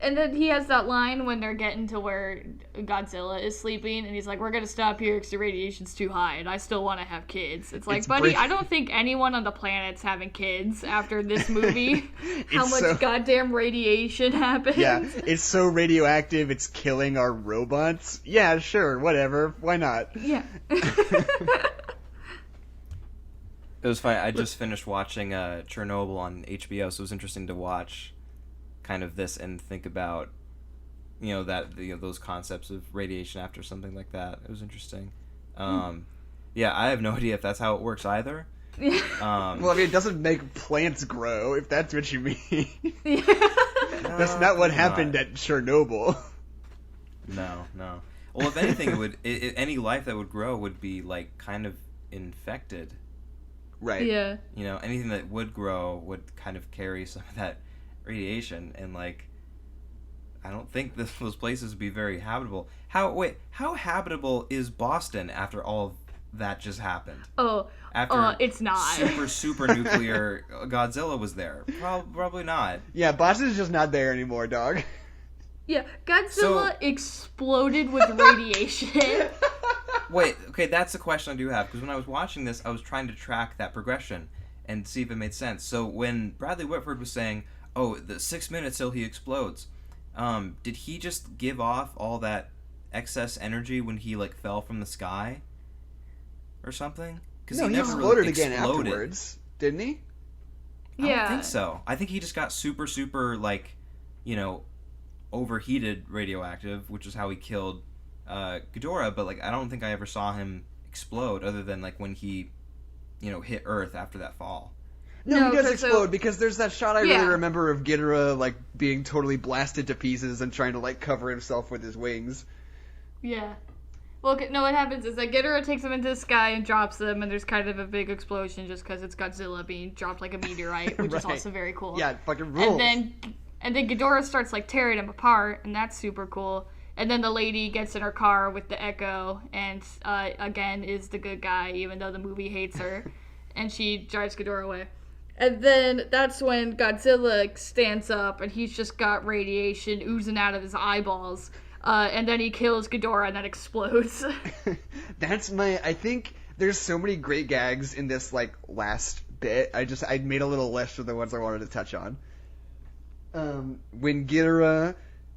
and then he has that line when they're getting to where Godzilla is sleeping, and he's like, we're going to stop here because the radiation's too high, and I still want to have kids. It's like, buddy, I don't think anyone on the planet's having kids after this movie. How much goddamn radiation happens. Yeah, it's so radioactive, it's killing our robots. Yeah, sure, whatever. Why not? Yeah. It was funny. I just finished watching Chernobyl on HBO, so it was interesting to watch kind of this and think about, those concepts of radiation after something like that. It was interesting. Yeah, I have no idea if that's how it works either. Well, I mean, it doesn't make plants grow, if that's what you mean. That's not what happened at Chernobyl. No. Well, if anything, it would any life that would grow would be like kind of infected. Right. Yeah. Anything that would grow would kind of carry some of that radiation, and like, I don't think those places would be very habitable. How habitable is Boston after all of that just happened? It's not. Super nuclear Godzilla was there. Probably not. Yeah, Boston's just not there anymore, dog. Yeah, Godzilla exploded with radiation. Wait, okay, that's the question I do have, because when I was watching this, I was trying to track that progression and see if it made sense. So when Bradley Whitford was saying, the 6 minutes till he explodes, did he just give off all that excess energy when he like fell from the sky or something? Because he never exploded really again afterwards, didn't he? I don't think so. I think he just got super like, overheated radioactive, which is how he killed Ghidorah. But like, I don't think I ever saw him explode, other than like when he hit Earth after that fall. No, he does explode, because there's that shot I really remember of Ghidorah, like, being totally blasted to pieces and trying to, like, cover himself with his wings. Yeah. Well, no, what happens is that Ghidorah takes him into the sky and drops them, and there's kind of a big explosion just because it's Godzilla being dropped like a meteorite, which is also very cool. Yeah, it fucking rules. And then Ghidorah starts, like, tearing him apart, and that's super cool. And then the lady gets in her car with the Echo, and, again, is the good guy, even though the movie hates her. And she drives Ghidorah away. And then that's when Godzilla stands up, and he's just got radiation oozing out of his eyeballs. And then he kills Ghidorah, and that explodes. I think there's so many great gags in this, like, last bit. I made a little list of the ones I wanted to touch on. When Ghidorah,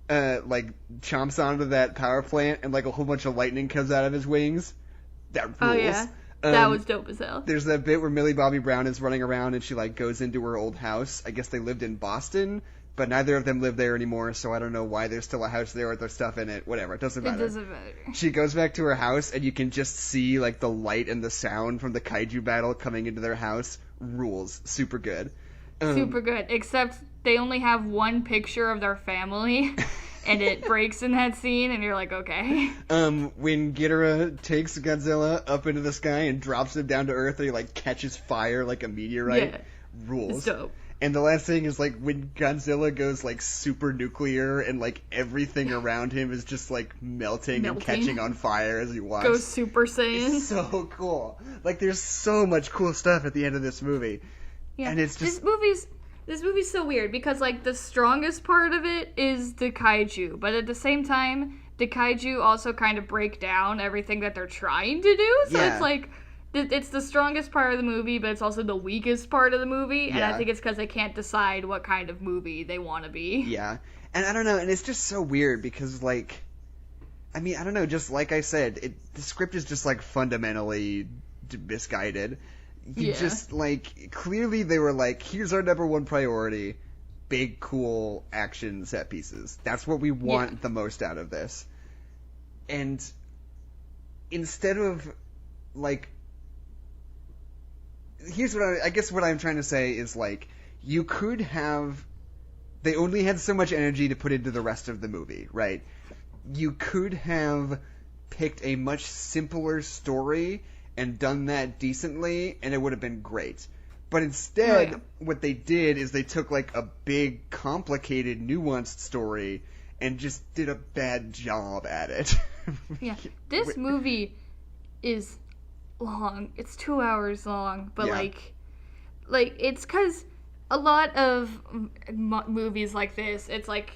chomps onto that power plant, and, like, a whole bunch of lightning comes out of his wings. That rules. Oh, yeah. That was dope as hell. There's that bit where Millie Bobby Brown is running around and she, like, goes into her old house. I guess they lived in Boston but neither of them live there anymore, so I don't know why there's still a house there with their stuff in it. Whatever, it doesn't matter. It doesn't matter. She goes back to her house, and you can just see, like, the light and the sound from the kaiju battle coming into their house. Rules. Super good. Super good, except they only have one picture of their family, and it breaks in that scene, and you're like, okay. When Ghidorah takes Godzilla up into the sky and drops him down to Earth, and he, like, catches fire like a meteorite. Yeah. Rules. It's dope. And the last thing is, like, when Godzilla goes, like, super nuclear and, like, everything around him is just, like, melting and catching on fire as he walks. Goes Super Saiyan. It's so cool. Like, there's so much cool stuff at the end of this movie. Yeah. And it's just... This movie's so weird because, like, the strongest part of it is the kaiju, but at the same time, the kaiju also kind of break down everything that they're trying to do, so it's like... It's the strongest part of the movie, but it's also the weakest part of the movie, and I think it's because they can't decide what kind of movie they want to be. Yeah, and I don't know, and it's just so weird because, like, I mean, I don't know, just like I said, the script is just, like, fundamentally misguided. You just, like, clearly they were like, here's our number one priority, big, cool action set pieces. That's what we want the most out of this. And instead of, like... Here's what I guess what I'm trying to say is, like, you could have... They only had so much energy to put into the rest of the movie, right? You could have picked a much simpler story and done that decently, and it would have been great. But instead, what they did is they took, like, a big, complicated, nuanced story and just did a bad job at it. Yeah. This movie is... long. It's 2 hours long, but like it's because a lot of movies like this, it's like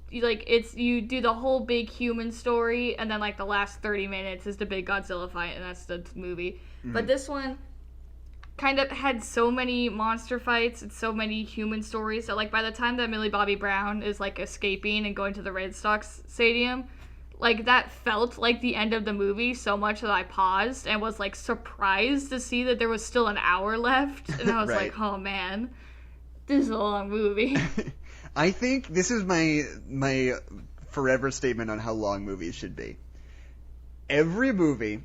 it's you do the whole big human story, and then like the last 30 minutes is the big Godzilla fight, and that's the movie. Mm-hmm. But this one kind of had so many monster fights and so many human stories that, like, by the time that Millie Bobby Brown is like escaping and going to the Red Sox stadium, like, that felt like the end of the movie so much that I paused and was, like, surprised to see that there was still an hour left. And I was like, oh, man, this is a long movie. I think this is my forever statement on how long movies should be. Every movie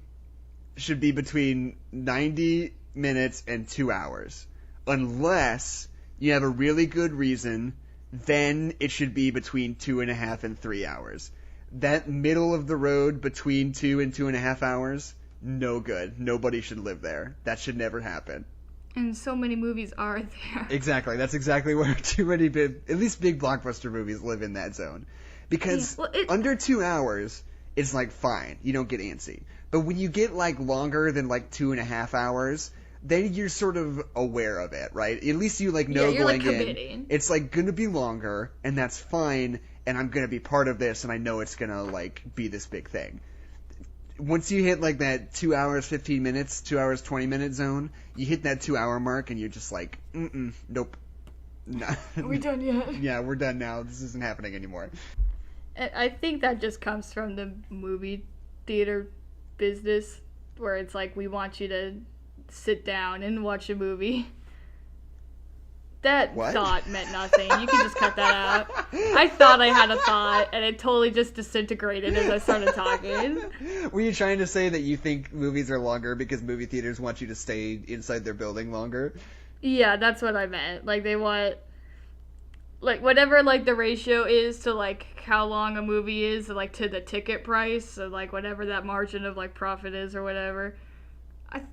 should be between 90 minutes and 2 hours. Unless you have a really good reason, then it should be between 2.5 and 3 hours. That middle of the road between 2 and 2.5 hours, no good. Nobody should live there. That should never happen. And so many movies are there. Exactly. That's exactly where too many at least big blockbuster movies live in that zone. Because under 2 hours, it's like fine. You don't get antsy. But when you get like longer than like 2.5 hours, then you're sort of aware of it, right? At least you like know going in. It's like going to be longer, and that's fine. And I'm going to be part of this, and I know it's going to, like, be this big thing. Once you hit, like, that 2 hours, 15 minutes, 2 hours, 20 minute zone, you hit that 2 hour mark, and you're just like, nope. No. Are we done yet? Yeah, we're done now. This isn't happening anymore. I think that just comes from the movie theater business, where it's like, we want you to sit down and watch a movie. That thought meant nothing. You can just cut that out. I thought I had a thought, and it totally just disintegrated as I started talking. Were you trying to say that you think movies are longer because movie theaters want you to stay inside their building longer? Yeah, that's what I meant. Like, they want... Like, whatever, like, the ratio is to, like, how long a movie is, like, to the ticket price, so, like, whatever that margin of, like, profit is or whatever...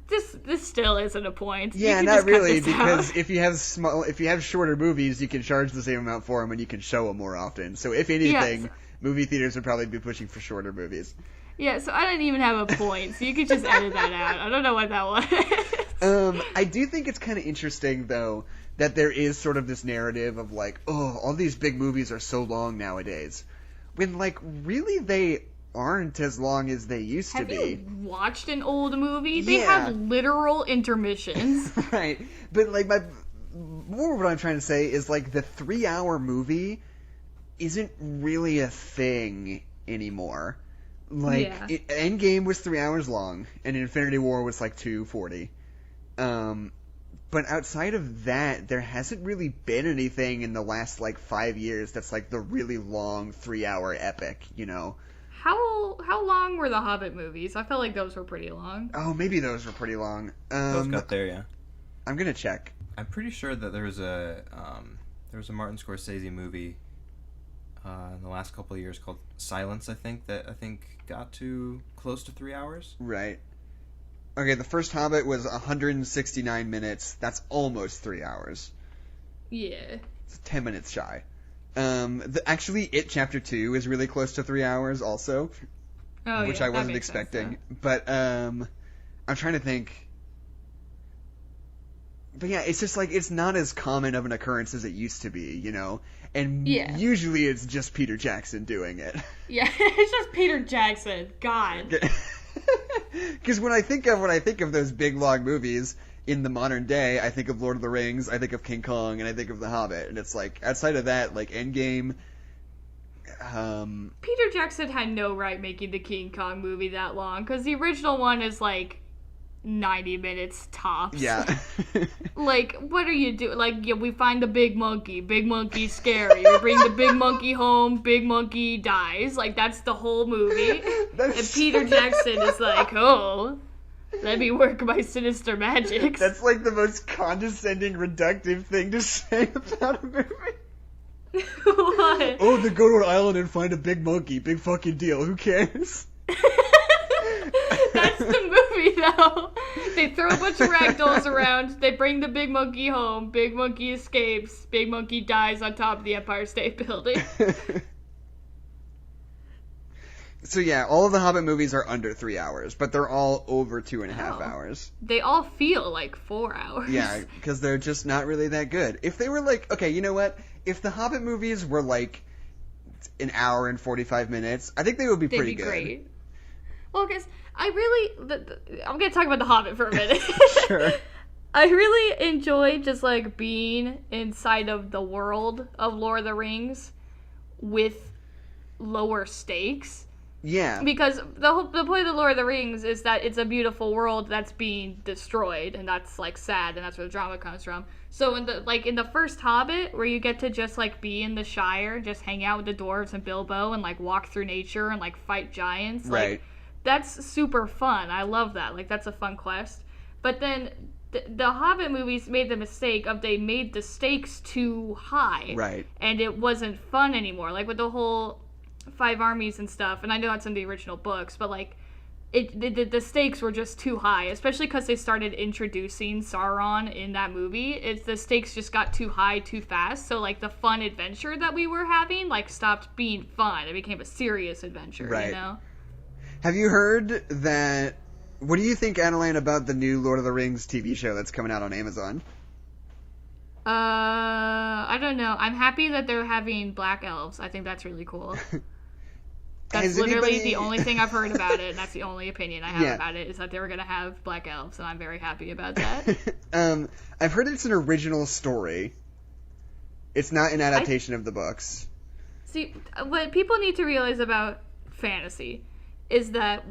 This still isn't a point. Yeah, not really, because if you have shorter movies, you can charge the same amount for them, and you can show them more often. So if anything, movie theaters would probably be pushing for shorter movies. Yeah, so I didn't even have a point, so you could just edit that out. I don't know what that was. I do think it's kind of interesting, though, that there is sort of this narrative of like, oh, all these big movies are so long nowadays, when like really they aren't as long as they used to be. Have you watched an old movie? They have literal intermissions. Right. But, like, more what I'm trying to say is, like, the 3-hour movie isn't really a thing anymore. Like, Endgame was 3 hours long, and Infinity War was, like, 2:40. But outside of that, there hasn't really been anything in the last, 5 years that's, the really long 3-hour epic, you know? How long were the Hobbit movies? I felt like those were pretty long. Oh, maybe those were pretty long. Those got there, yeah. I'm gonna check. I'm pretty sure that there was a Martin Scorsese movie in the last couple of years called Silence, I think got to close to 3 hours. Right. Okay, the first Hobbit was 169 minutes. That's almost 3 hours. Yeah. It's 10 minutes shy. Actually, It Chapter 2 is really close to 3 hours also. Oh, which yeah, I wasn't expecting. But, I'm trying to think. But yeah, it's just it's not as common of an occurrence as it used to be, you know? And usually it's just Peter Jackson doing it. Yeah, it's just Peter Jackson. God. Because when I think of those big long movies in the modern day, I think of Lord of the Rings, I think of King Kong, and I think of The Hobbit. And it's outside of that, Endgame. Peter Jackson had no right making the King Kong movie that long, because the original one is 90 minutes tops. Yeah. What are you doing? We find the big monkey's scary. We bring the big monkey home, big monkey dies. That's the whole movie. And Peter Jackson is oh, let me work my sinister magic. That's the most condescending, reductive thing to say about a movie. What? Oh, they go to an island and find a big monkey. Big fucking deal. Who cares? That's the movie, though. They throw a bunch of ragdolls around. They bring the big monkey home. Big monkey escapes. Big monkey dies on top of the Empire State Building. So yeah, all of the Hobbit movies are under 3 hours, but they're all over 2.5 hours. They all feel like 4 hours. Yeah, because they're just not really that good. If they were okay, you know what? If the Hobbit movies were an hour and 45 minutes, I think they would be pretty good. They'd be great. Well, because I'm going to talk about The Hobbit for a minute. Sure. I really enjoy just, being inside of the world of Lord of the Rings with lower stakes. Yeah. Because the point of the Lord of the Rings is that it's a beautiful world that's being destroyed, and that's, sad, and that's where the drama comes from. So, in the first Hobbit, where you get to just, be in the Shire, just hang out with the dwarves and Bilbo, and, walk through nature and, fight giants, right. That's super fun. I love that. That's a fun quest. But then the Hobbit movies made the mistake of they made the stakes too high. Right. And it wasn't fun anymore. With the whole 5 armies and stuff. And I know that's in the original books, but the stakes were just too high, especially because they started introducing Sauron in that movie. The stakes just got too high too fast. So the fun adventure that we were having stopped being fun. It became a serious adventure. Right. You know. Have you heard that? What do you think, Adeline, about the new Lord of the Rings TV show that's coming out on Amazon? I don't know. I'm happy that they're having black elves. I think that's really cool. That's literally the only thing I've heard about it, and that's the only opinion I have about it, is that they were going to have black elves, and I'm very happy about that. I've heard it's an original story. It's not an adaptation of the books. See, what people need to realize about fantasy is that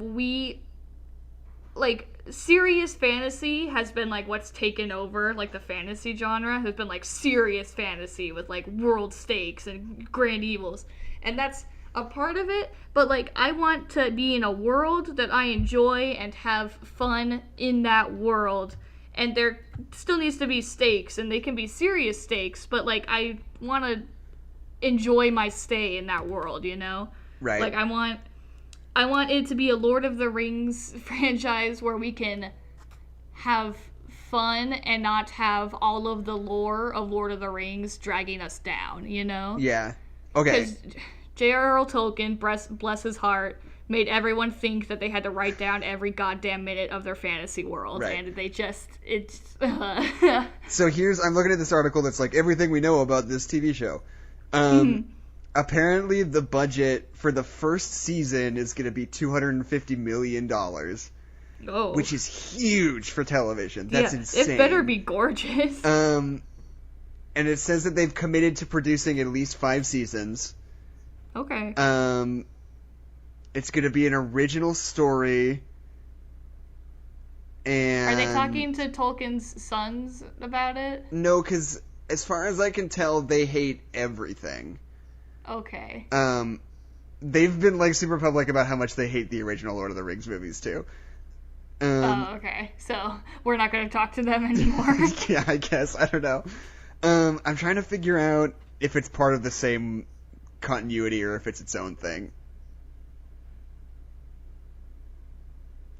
serious fantasy has been what's taken over the fantasy genre has been serious fantasy with world stakes and grand evils, and that's a part of it. But I want to be in a world that I enjoy and have fun in that world, and there still needs to be stakes, and they can be serious stakes, but I want to enjoy my stay in that world, you know? Right. I want it to be a Lord of the Rings franchise where we can have fun and not have all of the lore of Lord of the Rings dragging us down, you know? Yeah. Okay. Because J.R.R. Tolkien, bless his heart, made everyone think that they had to write down every goddamn minute of their fantasy world, right. And they just, So I'm looking at this article that's everything we know about this TV show. Apparently, the budget for the first season is going to be $250 million. Oh. Which is huge for television. That's insane. It better be gorgeous. And it says that they've committed to producing at least 5 seasons. Okay. It's going to be an original story. And Are they talking to Tolkien's sons about it? No, because as far as I can tell, they hate everything. Okay. They've been like super public about how much they hate the original Lord of the Rings movies too. Oh, okay. So we're not going to talk to them anymore. Yeah, I guess. I don't know. I'm trying to figure out if it's part of the same continuity or if it's its own thing.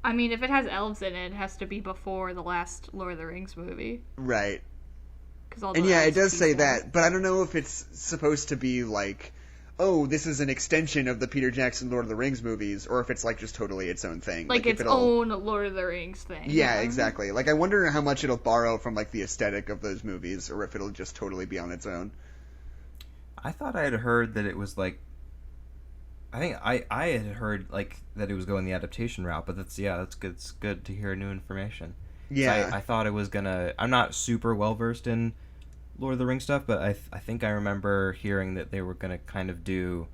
I mean, if it has elves in it has to be before the last Lord of the Rings movie. Right. All and yeah, it does say that, but I don't know if it's supposed to be like, oh, this is an extension of the Peter Jackson Lord of the Rings movies, or if it's like just totally its own thing. Like its own Lord of the Rings thing. Yeah, exactly. Like, I wonder how much it'll borrow from like the aesthetic of those movies, or if it'll just totally be on its own. I thought I had heard that it was like, I think I had heard like that it was going the adaptation route, but that's good. It's good to hear new information. Yeah, I thought it was gonna. I'm not super well versed in Lord of the Rings stuff, but I think I remember hearing that they were gonna kind of do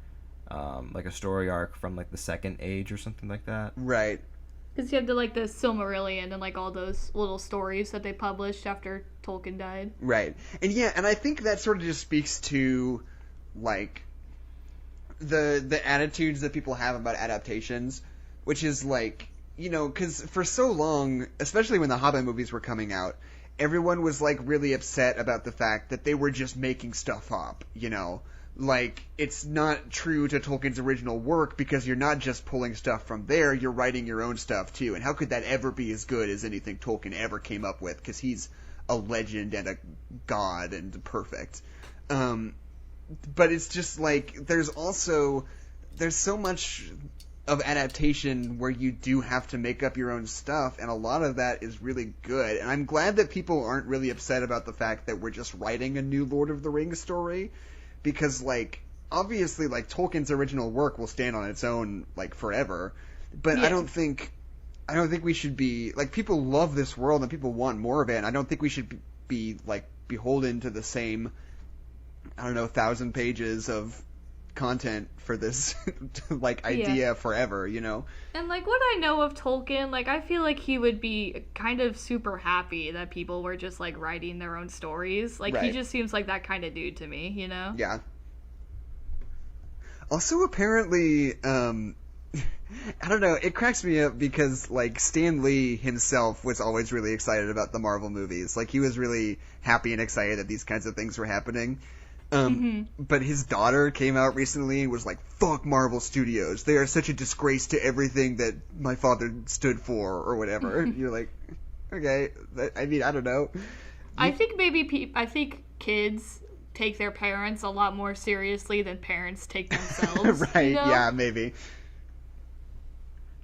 like a story arc from like the Second Age or something like that. Right. Because you have like the Silmarillion and like all those little stories that they published after Tolkien died. Right. And yeah, and I think that sort of just speaks to like the attitudes that people have about adaptations, which is like, you know, because for so long, especially when the Hobbit movies were coming out, everyone was like really upset about the fact that they were just making stuff up, you know? Like, it's not true to Tolkien's original work because you're not just pulling stuff from there, you're writing your own stuff too. And how could that ever be as good as anything Tolkien ever came up with? Because he's a legend and a god and perfect. But it's just like, there's so much of adaptation where you do have to make up your own stuff, and a lot of that is really good. And I'm glad that people aren't really upset about the fact that we're just writing a new Lord of the Rings story, because, like, obviously, like, Tolkien's original work will stand on its own, like, forever. But yeah. I don't think we should be, like, people love this world and people want more of it, and I don't think we should be like, beholden to the same, 1,000 pages of content for this like idea forever, you know. And like what I know of Tolkien, like I feel like he would be kind of super happy that people were just like writing their own stories. Like he just seems like that kind of dude to me, you know. Yeah. Also, apparently, I don't know, it cracks me up because like Stan Lee himself was always really excited about the Marvel movies. Like he was really happy and excited that these kinds of things were happening. But his daughter came out recently and was like, fuck Marvel Studios. They are such a disgrace to everything that my father stood for, or whatever. You're like, okay. I mean, I don't know. I think I think kids take their parents a lot more seriously than parents take themselves. Right, you know? Yeah, maybe.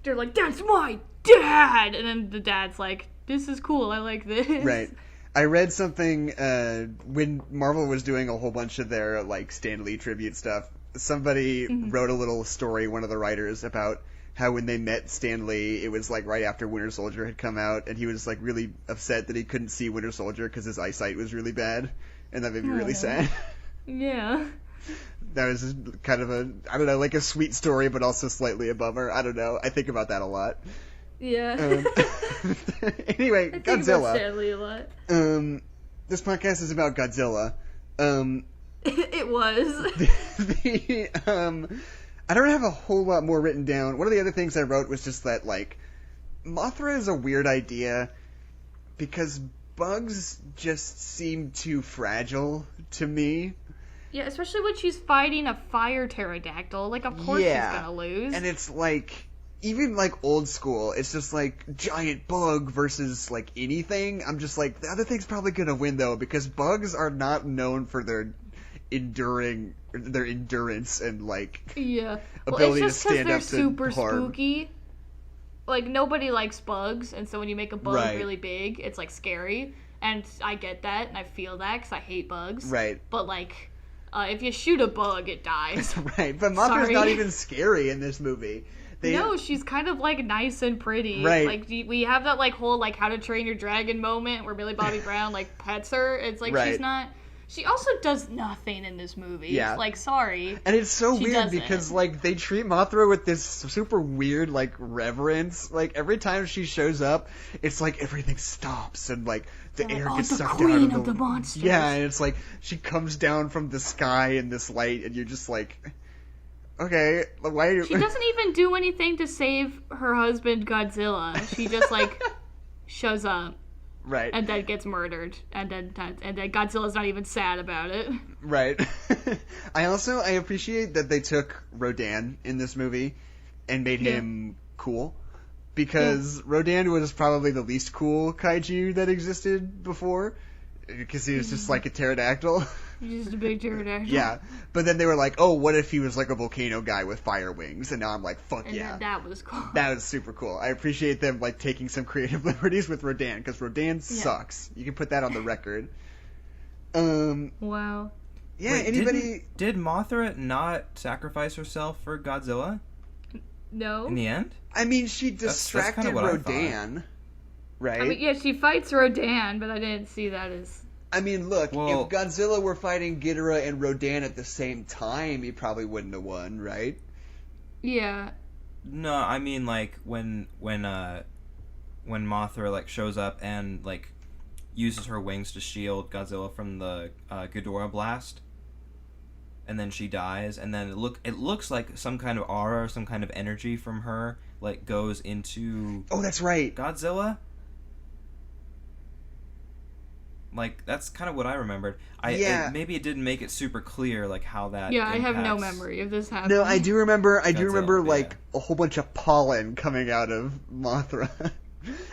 They're like, that's my dad! And then the dad's like, this is cool, I like this. Right. I read something when Marvel was doing a whole bunch of their like Stan Lee tribute stuff. Somebody wrote a little story, one of the writers, about how when they met Stan Lee, it was like right after Winter Soldier had come out, and he was like really upset that he couldn't see Winter Soldier because his eyesight was really bad, and that made me really sad. Yeah. That was just kind of like a sweet story, but also slightly a bummer. I don't know. I think about that a lot. Yeah. Anyway, I think Godzilla. about Stanley a lot. This podcast is about Godzilla. It was. I don't have a whole lot more written down. One of the other things I wrote was just that, like, Mothra is a weird idea because bugs just seem too fragile to me. Yeah, especially when she's fighting a fire pterodactyl. Like, of course she's gonna lose. And it's like, even like old school, it's just like giant bug versus like anything. I'm just like, the other thing's probably gonna win though, because bugs are not known for their endurance and like ability to stand up to they're super harm. Spooky. Like nobody likes bugs, and so when you make a bug really big, it's like scary. And I get that, and I feel that because I hate bugs. Right. But like, if you shoot a bug, it dies. Right. But Mothra's not even scary in this movie. No, she's kind of like nice and pretty. Right. Like we have that like whole like How to Train Your Dragon moment where Millie Bobby Brown like pets her. It's like she's not She also does nothing in this movie. Yeah. Like, sorry. And it's so She weird doesn't. because, like, they treat Mothra with this super weird, like, reverence. Like, every time she shows up, it's like everything stops and, like, the air gets the sucked queen out of the monsters. Yeah, and it's like she comes down from the sky in this light, and you're just like, okay, why are you... She doesn't even do anything to save her husband Godzilla. She just, like, shows up. Right. And then gets murdered. And then Godzilla's not even sad about it. Right. I appreciate that they took Rodan in this movie and made him cool. Because Rodan was probably the least cool kaiju that existed before. Because he was just like a pterodactyl. He's just a big pterodactyl. Yeah. But then they were like, oh, what if he was like a volcano guy with fire wings? And now I'm like, fuck and yeah. That was cool. That was super cool. I appreciate them like taking some creative liberties with Rodan, because Rodan sucks. You can put that on the record. Wow. Yeah, wait, anybody... Did Mothra not sacrifice herself for Godzilla? No. In the end? I mean, she distracted that's kinda what Rodan, right? I mean, yeah, she fights Rodan, but I didn't see that as... I mean, look, Well, if Godzilla were fighting Ghidorah and Rodan at the same time, he probably wouldn't have won, right? Yeah. No, I mean like when Mothra like shows up and like uses her wings to shield Godzilla from the Ghidorah blast, and then she dies, and then it looks like some kind of aura, some kind of energy from her like goes into Oh, that's right. Godzilla. Like, that's kind of what I remembered. Maybe it didn't make it super clear, like, how that Yeah, I have no impacts- memory of this happening. No, I do remember Godzilla, like a whole bunch of pollen coming out of Mothra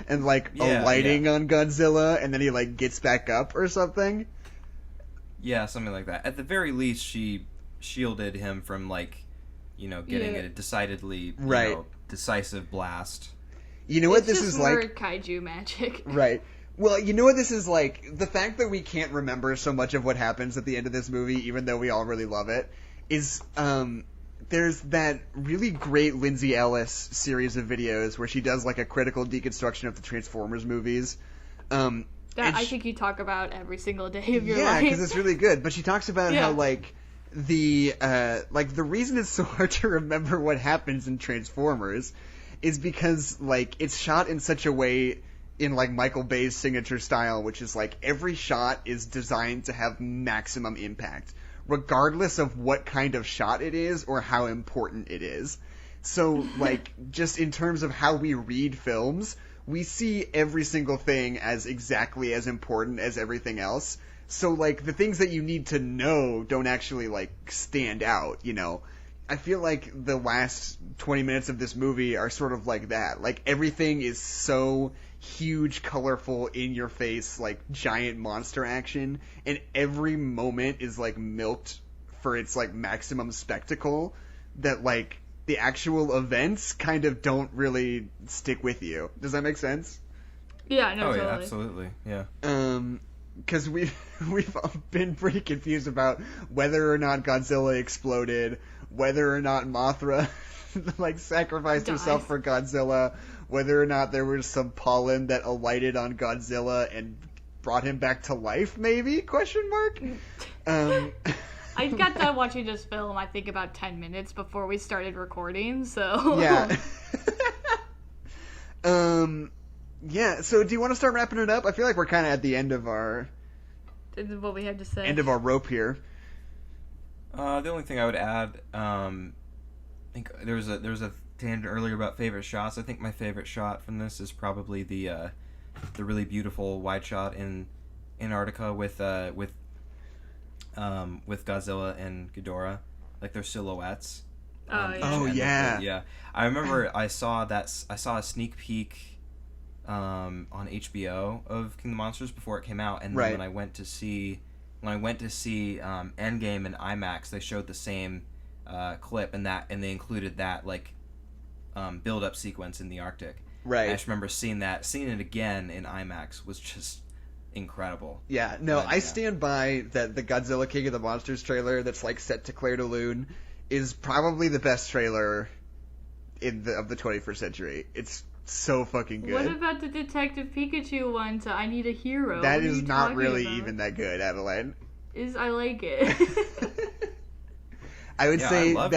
and like Yeah, alighting on Godzilla, and then he like gets back up or something. Yeah, something like that. At the very least, she shielded him from, like, getting a decidedly, decisive blast. You know what It's this just is more like? kaiju magic. Right. Well, you know what this is like? The fact that we can't remember so much of what happens at the end of this movie, even though we all really love it, is there's that really great Lindsay Ellis series of videos where she does like a critical deconstruction of the Transformers movies. That I think you talk about every single day of your life. Yeah, because it's really good. But she talks about how like the reason it's so hard to remember what happens in Transformers is because like it's shot in such a way, in like Michael Bay's signature style, which is like every shot is designed to have maximum impact, regardless of what kind of shot it is or how important it is. So like just in terms of how we read films, we see every single thing as exactly as important as everything else. So like the things that you need to know don't actually like stand out, I feel like the last 20 minutes of this movie are sort of like that. Like everything is so huge, colorful, in your face, like giant monster action, and every moment is like milked for its like maximum spectacle, that like the actual events kind of don't really stick with you. Does that make sense? Yeah, no, totally. Yeah, absolutely. Yeah. Because we've been pretty confused about whether or not Godzilla exploded, whether or not Mothra like sacrificed herself for Godzilla, whether or not there was some pollen that alighted on Godzilla and brought him back to life, maybe? Question mark. I got done watching this film, I think, about 10 minutes before we started recording, so... Yeah. Yeah, so do you want to start wrapping it up? I feel like we're kind of at the end of our... What we had to say. End of our rope here. The only thing I would add, I think there was a tangent earlier about favorite shots. I think my favorite shot from this is probably the really beautiful wide shot in Antarctica with Godzilla and Ghidorah, like their silhouettes. Oh yeah. Yeah. I remember I saw a sneak peek on HBO of King of the Monsters before it came out, and then when I went to see Endgame in IMAX, they showed the same clip, and they included that like build up sequence in the Arctic. Right. And I just remember seeing it again in IMAX was just incredible. Yeah, no, I stand by that the Godzilla King of the Monsters trailer that's like set to Claire de Lune is probably the best trailer of the 21st century. It's so fucking good. What about the Detective Pikachu one to I Need a Hero? That is not really even that good, Adeline. I like it. I would say I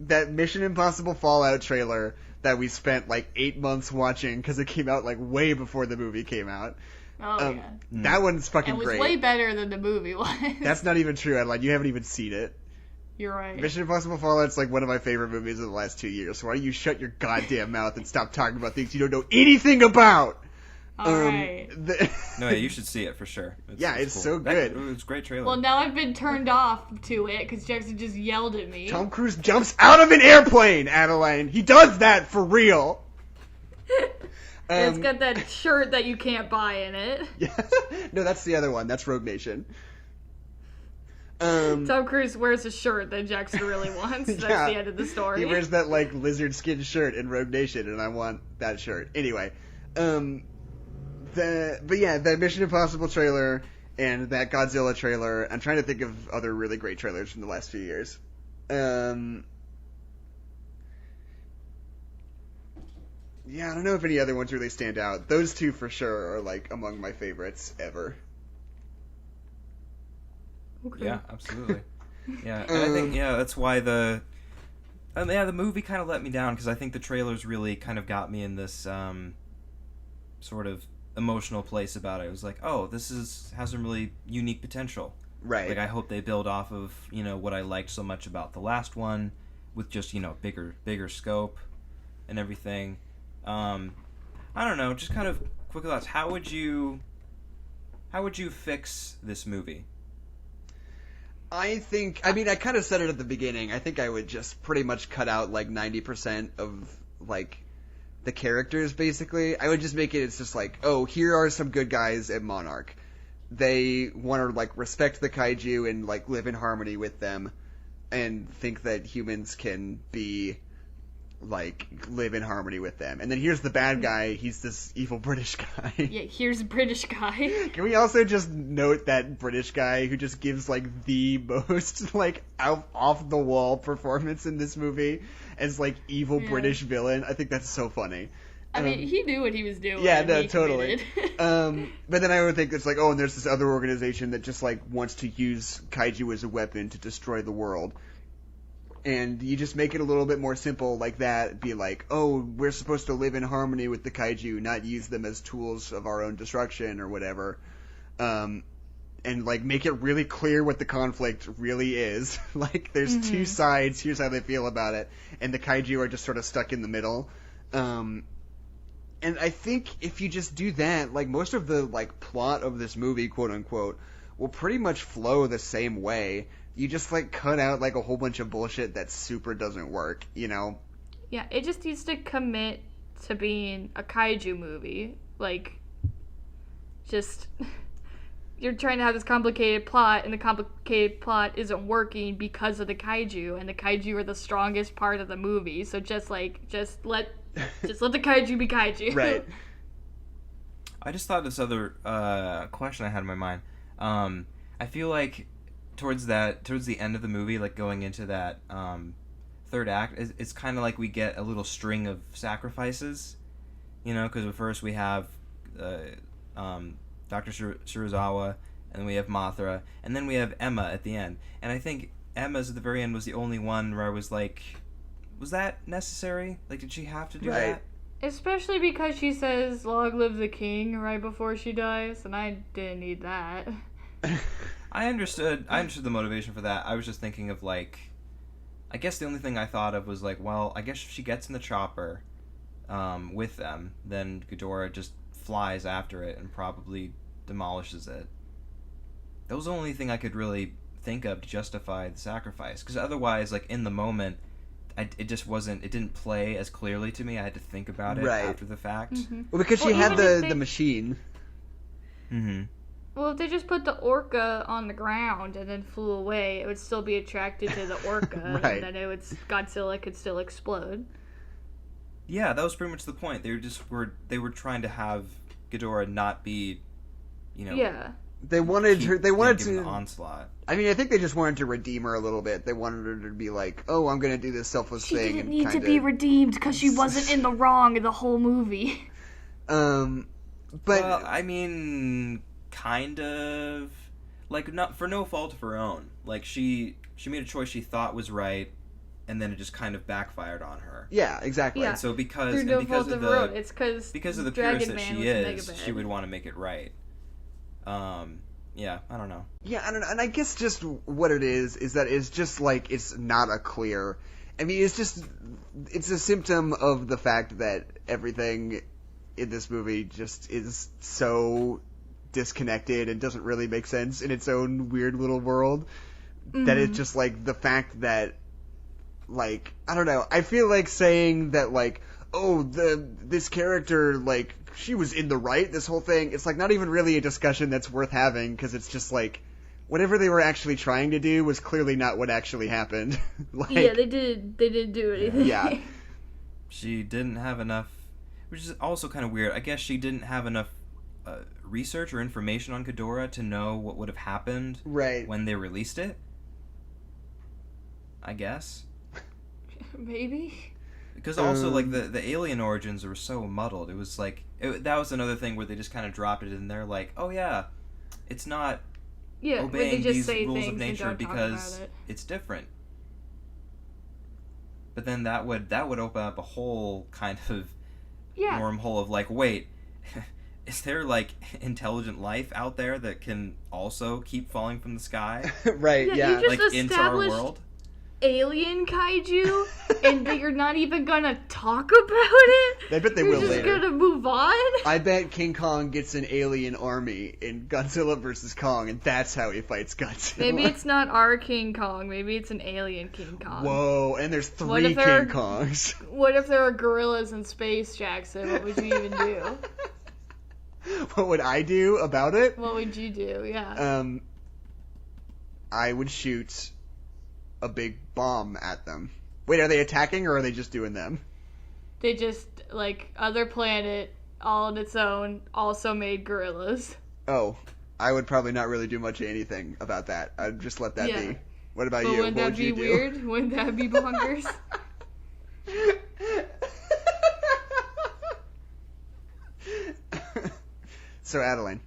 that Mission Impossible Fallout trailer that we spent like 8 months watching because it came out like way before the movie came out. Oh, yeah. That one's fucking It was great. way better than the movie was. That's not even true, Adeline. You haven't even seen it. You're right. Mission Impossible Fallout's like one of my favorite movies of the last 2 years. So why don't you shut your goddamn mouth and stop talking about things you don't know anything about? Alright. No, you should see it for sure. It's cool. so good. It was a great trailer. Well, now I've been turned off to it because Jackson just yelled at me. Tom Cruise jumps out of an airplane, Adeline. He does that for real. It's got that shirt that you can't buy in it. Yeah. No, that's the other one. That's Rogue Nation. Tom Cruise wears a shirt that Jackson really wants. That's the end of the story. He wears that like lizard skin shirt in Rogue Nation, and I want that shirt. Anyway, the Mission Impossible trailer and that Godzilla trailer. I'm trying to think of other really great trailers from the last few years. Yeah, I don't know if any other ones really stand out. Those two for sure are like among my favorites ever. Okay. Yeah, absolutely. Yeah, and I think that's why the movie kind of let me down because I think the trailers really kind of got me in this sort of emotional place about it. It was like, oh, this has some really unique potential. Right. Like I hope they build off of what I liked so much about the last one, with just bigger scope and everything. I don't know, just kind of quick thoughts. How would you fix this movie? I kind of said it at the beginning. I think I would just pretty much cut out like 90% of like the characters, basically. I would just make it's just like, oh, here are some good guys at Monarch. They want to like respect the kaiju and like live in harmony with them and think that humans can be like live in harmony with them. And then here's the bad guy. He's this evil British guy. Yeah, here's a British guy. Can we also just note that British guy who just gives like the most like off the wall performance in this movie as like evil British villain? I think that's so funny. I mean, he knew what he was doing. Yeah, no, totally. But then I would think it's like, oh, and there's this other organization that just like wants to use kaiju as a weapon to destroy the world. And you just make it a little bit more simple like that. Be like, oh, we're supposed to live in harmony with the kaiju, not use them as tools of our own destruction or whatever. And like make it really clear what the conflict really is. Like there's two sides, here's how they feel about it. And the kaiju are just sort of stuck in the middle. And I think if you just do that, like most of the like plot of this movie, quote unquote, will pretty much flow the same way. You just, like, cut out, like, a whole bunch of bullshit that super doesn't work, you know? Yeah, it just needs to commit to being a kaiju movie. Like, just... You're trying to have this complicated plot, and the complicated plot isn't working because of the kaiju, and the kaiju are the strongest part of the movie, so just let the kaiju be kaiju. Right. I just thought this other question I had in my mind. I feel like towards the end of the movie, like going into that third act, it's kind of like we get a little string of sacrifices, because at first we have Dr. Shirazawa, and then we have Mothra, and then we have Emma at the end. And I think Emma's at the very end was the only one where I was like, was that necessary? Like, did she have to do that? Especially because she says, "Long live the king," right before she dies, and I didn't need that. I understood the motivation for that. I was just thinking of, like, I guess the only thing I thought of was, like, well, I guess if she gets in the chopper with them, then Ghidorah just flies after it and probably demolishes it. That was the only thing I could really think of to justify the sacrifice. Because otherwise, like, in the moment, it didn't play as clearly to me. I had to think about it after the fact. Mm-hmm. Well, because she had the machine. Mm-hmm. Well, if they just put the orca on the ground and then flew away, it would still be attracted to the orca, Right. and then Godzilla could still explode. Yeah, that was pretty much the point. They were trying to have Ghidorah not be, Yeah. They wanted her. They wanted given to the onslaught. I mean, I think they just wanted to redeem her a little bit. They wanted her to be like, "Oh, I'm going to do this selfless She thing." didn't need to be redeemed because she wasn't in the wrong in the whole movie. But Well, I mean, kind of. like, not for no fault of her own. Like, she made a choice she thought was right, and then it just kind of backfired on her. Yeah, exactly. Yeah. And so because Through and no because fault of of her own. the It's because of the Dragon purist that Man she was is, a she megabed. would want to make it right. Yeah, I don't know. Yeah, I don't know. And I guess just what it is that it's just like it's not a clear. I mean, it's a symptom of the fact that everything in this movie just is so disconnected and doesn't really make sense in its own weird little world. That it's just like the fact that, like, I don't know. I feel like saying that, like, oh, this character, like, she was in the right, this whole thing, it's like not even really a discussion that's worth having, because it's just like, whatever they were actually trying to do was clearly not what actually happened. Like, yeah, they didn't do anything. Yeah. She didn't have enough, which is also kind of weird. I guess she didn't have enough research or information on Ghidorah to know what would have happened Right. when they released it. I guess. Maybe. Because also, like, the alien origins were so muddled. It was like, that was another thing where they just kind of dropped it in there, like, oh yeah, it's not Yeah, where they obeying just these say rules things of nature and don't talk because about it. it's different. But then that would open up a whole kind of Yeah. wormhole of, like, wait, is there, like, intelligent life out there that can also keep falling from the sky? Right, Yeah, yeah. you just Like, into our established world? alien kaiju, and that you're not even gonna talk about it? I bet they You're will just later. gonna move on? I bet King Kong gets an alien army in Godzilla vs. Kong, and that's how he fights Godzilla. Maybe it's not our King Kong, maybe it's an alien King Kong. Whoa, and there's What 3 if they're- King Kongs. What if there are gorillas in space, Jackson? What would you even do? What would I do about it? What would you do? Yeah. I would shoot a big bomb at them. Wait, are they attacking or are they just doing them? They just, like, other planet, all on its own, also made gorillas. Oh, I would probably not really do much of anything about that. I'd just let that Yeah. be. What about But you? wouldn't What that would be you do? weird? Wouldn't that be bonkers? So, Adeline,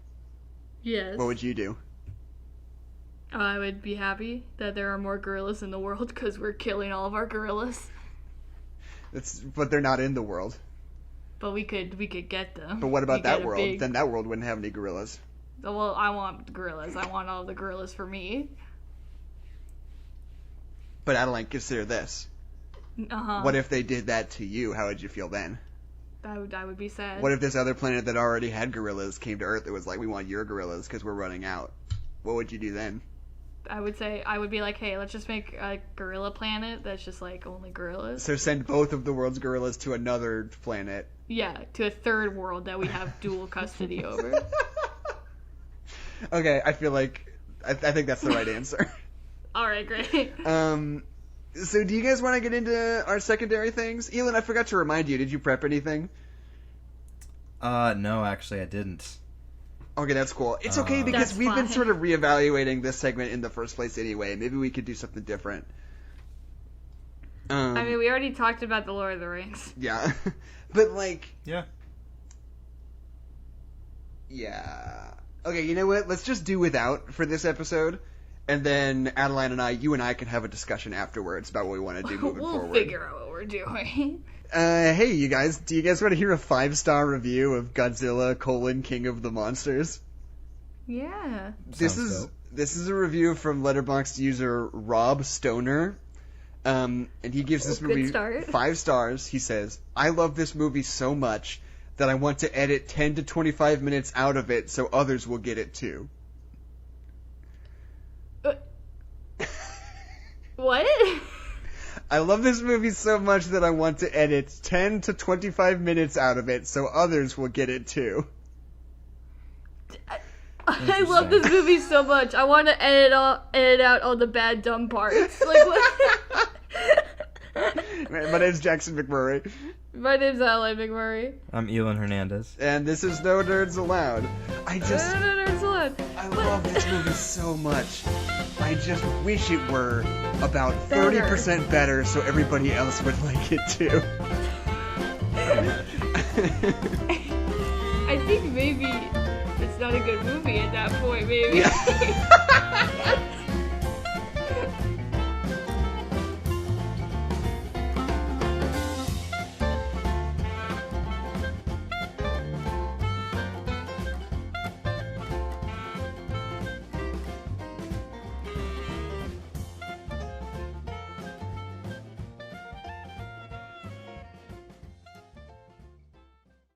Yes. what would you do? I would be happy that there are more gorillas in the world because we're killing all of our gorillas. But they're not in the world. But we could get them. But what about We that get a world? big- Then that world wouldn't have any gorillas. Well, I want gorillas. I want all the gorillas for me. But Adeline, consider this. Uh-huh. What if they did that to you? How would you feel then? I would be sad. What if this other planet that already had gorillas came to Earth that was like, we want your gorillas because we're running out? What would you do then? I would be like, hey, let's just make a gorilla planet that's just like only gorillas. So send both of the world's gorillas to another planet. Yeah, to a third world that we have dual custody over. Okay, I feel like I think that's the right answer. All right, great. So do you guys want to get into our secondary things? Ilan, I forgot to remind you. Did you prep anything? No, actually I didn't. Okay, that's cool. It's okay because That's we've been fine. sort of reevaluating this segment in the first place anyway. Maybe we could do something different. I mean, we already talked about the Lord of the Rings. Yeah. But, like, Yeah. yeah. Okay, you know what? Let's just do without for this episode. And then Adeline and you and I can have a discussion afterwards about what we want to do moving We'll forward. figure out what we're doing. Hey, you guys, do you guys want to hear a 5-star review of Godzilla, King of the Monsters? Yeah. Sounds dope. This is a review from Letterboxd user Rob Stoner. And he gives this Good movie start. 5 stars. He says, I love this movie so much that I want to edit 10 to 25 minutes out of it so others will get it too. What? I love this movie so much that I want to edit 10 to 25 minutes out of it so others will get it too. I love this movie so much. I want to edit out all the bad dumb parts. Like what? My name's Jackson McMurray, My name's Ilan McMurray. I'm Ilan Hernandez. and this is No Nerds Allowed. I love this movie so much. I just wish it were about 30% better so everybody else would like it too. I think maybe it's not a good movie at that point, maybe. Yeah.